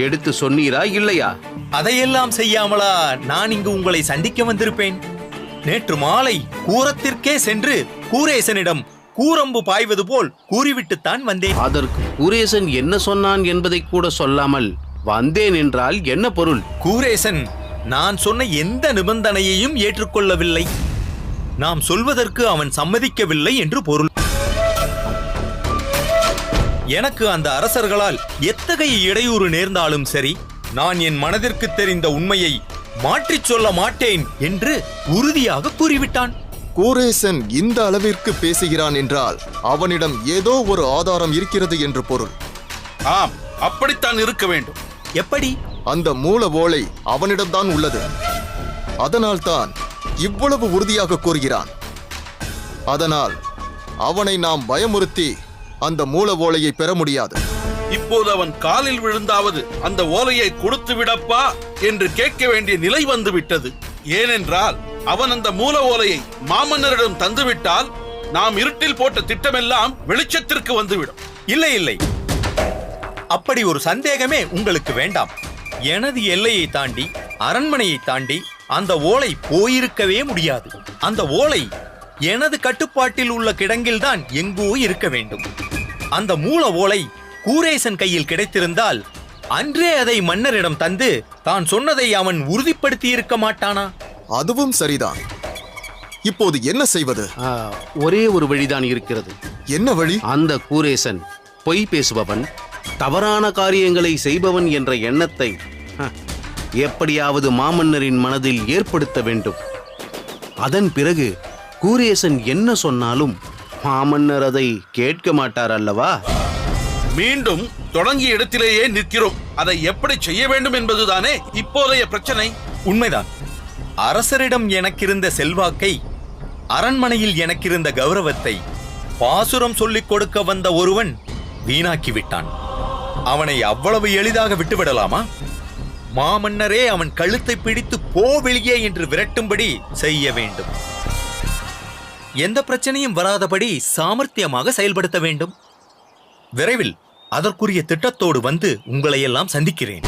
எடுத்து சொன்னீரா இல்லையா? அதையெல்லாம் செய்யாமலா நான் இங்கு உங்களை சந்திக்க வந்திருப்பேன்? நேற்று மாலை கூரத்திற்கே சென்று கூரேசனிடம் கூரம்பு பாய்வது போல் கூறிவிட்டுத்தான் வந்தேன். அதற்கு கூரேசன் என்ன சொன்னான் என்பதை கூட சொல்லாமல் வந்தேன் என்றால் என்ன பொருள்? கூரேசன் நான் சொன்ன எந்த நிபந்தனையையும் ஏற்றுக்கொள்ளவில்லை. நாம் சொல்வதற்கு அவன் சம்மதிக்கவில்லை என்று பொருள். எனக்கு அந்த அரசர்களால் எத்தகைய இடையூறு நேர்ந்தாலும் சரி, நான் என் மனதிற்கு தெரிந்த உண்மையை மாற்றிச் சொல்ல மாட்டேன் என்று உறுதியாக கூறிவிட்டான். கூரேசன் இந்த அளவிற்கு பேசுகிறான் என்றால் அவனிடம் ஏதோ ஒரு ஆதாரம் இருக்கிறது என்று பொருள். ஆம், அப்படித்தான் இருக்க வேண்டும். எப்படி? அந்த மூல ஓலை அவனிடம்தான் உள்ளது. அதனால்தான் இவ்வளவு உறுதியாக கூறுகிறான். அதனால் அவனை நாம் பயமுறுத்தி அந்த மூல ஓலையை பெற முடியாது. இப்போது அவன் காலில் விழுந்தாவது அந்த ஓலையை கொடுத்து விடப்பா என்று கேட்க வேண்டிய நிலை வந்து விட்டது. ஏனென்றால் அவன் அந்த மூல ஓலையை மாமன்னரிடம் தந்துவிட்டால் நாம் இருட்டில் போட்ட திட்டமெல்லாம் வெளிச்சத்திற்கு வந்துவிடும். இல்லை இல்லை, அப்படி ஒரு சந்தேகமே உங்களுக்கு வேண்டாம். எனது எல்லையை தாண்டி, அரண்மனையை தாண்டி அந்த ஓலை போயிருக்கவே முடியாது. அந்த ஓலை எனது கட்டுப்பாட்டில் உள்ள கிடங்கில்தான் எங்கோ இருக்க வேண்டும். அந்த மூல ஓலை கூரேசன் கையில் கிடைத்திருந்தால் அன்றே அதை மன்னரிடம் தந்து தான் சொன்னதை அவன் உறுதிப்படுத்தி இருக்க மாட்டானா? அதுவும் சரிதான். இப்போது என்ன செய்வது? ஒரே ஒரு வழிதான் இருக்கிறது. என்ன வழி? அந்த கூரேசன் பொய் பேசுபவன், தவறான காரியங்களை செய்பவன் என்ற எண்ணத்தை எப்படியாவது மாமன்னரின் மனதில் ஏற்படுத்த வேண்டும். அதன் பிறகு கூரேசன் என்ன சொன்னாலும் மாமன்னர் அதை கேட்க மாட்டார் அல்லவா? மீண்டும் தொடங்கிய இடத்திலேயே நிற்கிறோம். அதை எப்படி செய்ய வேண்டும் என்பதுதானே இப்போதைய பிரச்சனை. உண்மைதான். அரசரிடம் எனக்கிருந்த செல்வாக்கை, அரண்மனையில் எனக்கிருந்த கௌரவத்தை பாசுரம் சொல்லிக் கொடுக்க வந்த ஒருவன் வீணாக்கி விட்டான். அவனை அவ்வளவு எளிதாக விட்டுவிடலாமா? மாமன்னரே அவன் கழுத்தை பிடித்து போ வெளியே என்று விரட்டும்படி செய்ய வேண்டும். எந்த பிரச்சனையும் வராதபடி சாமர்த்தியமாக செயல்படுத்த வேண்டும். விரைவில் அதற்குரிய திட்டத்தோடு வந்து உங்களை எல்லாம் சந்திக்கிறேன்.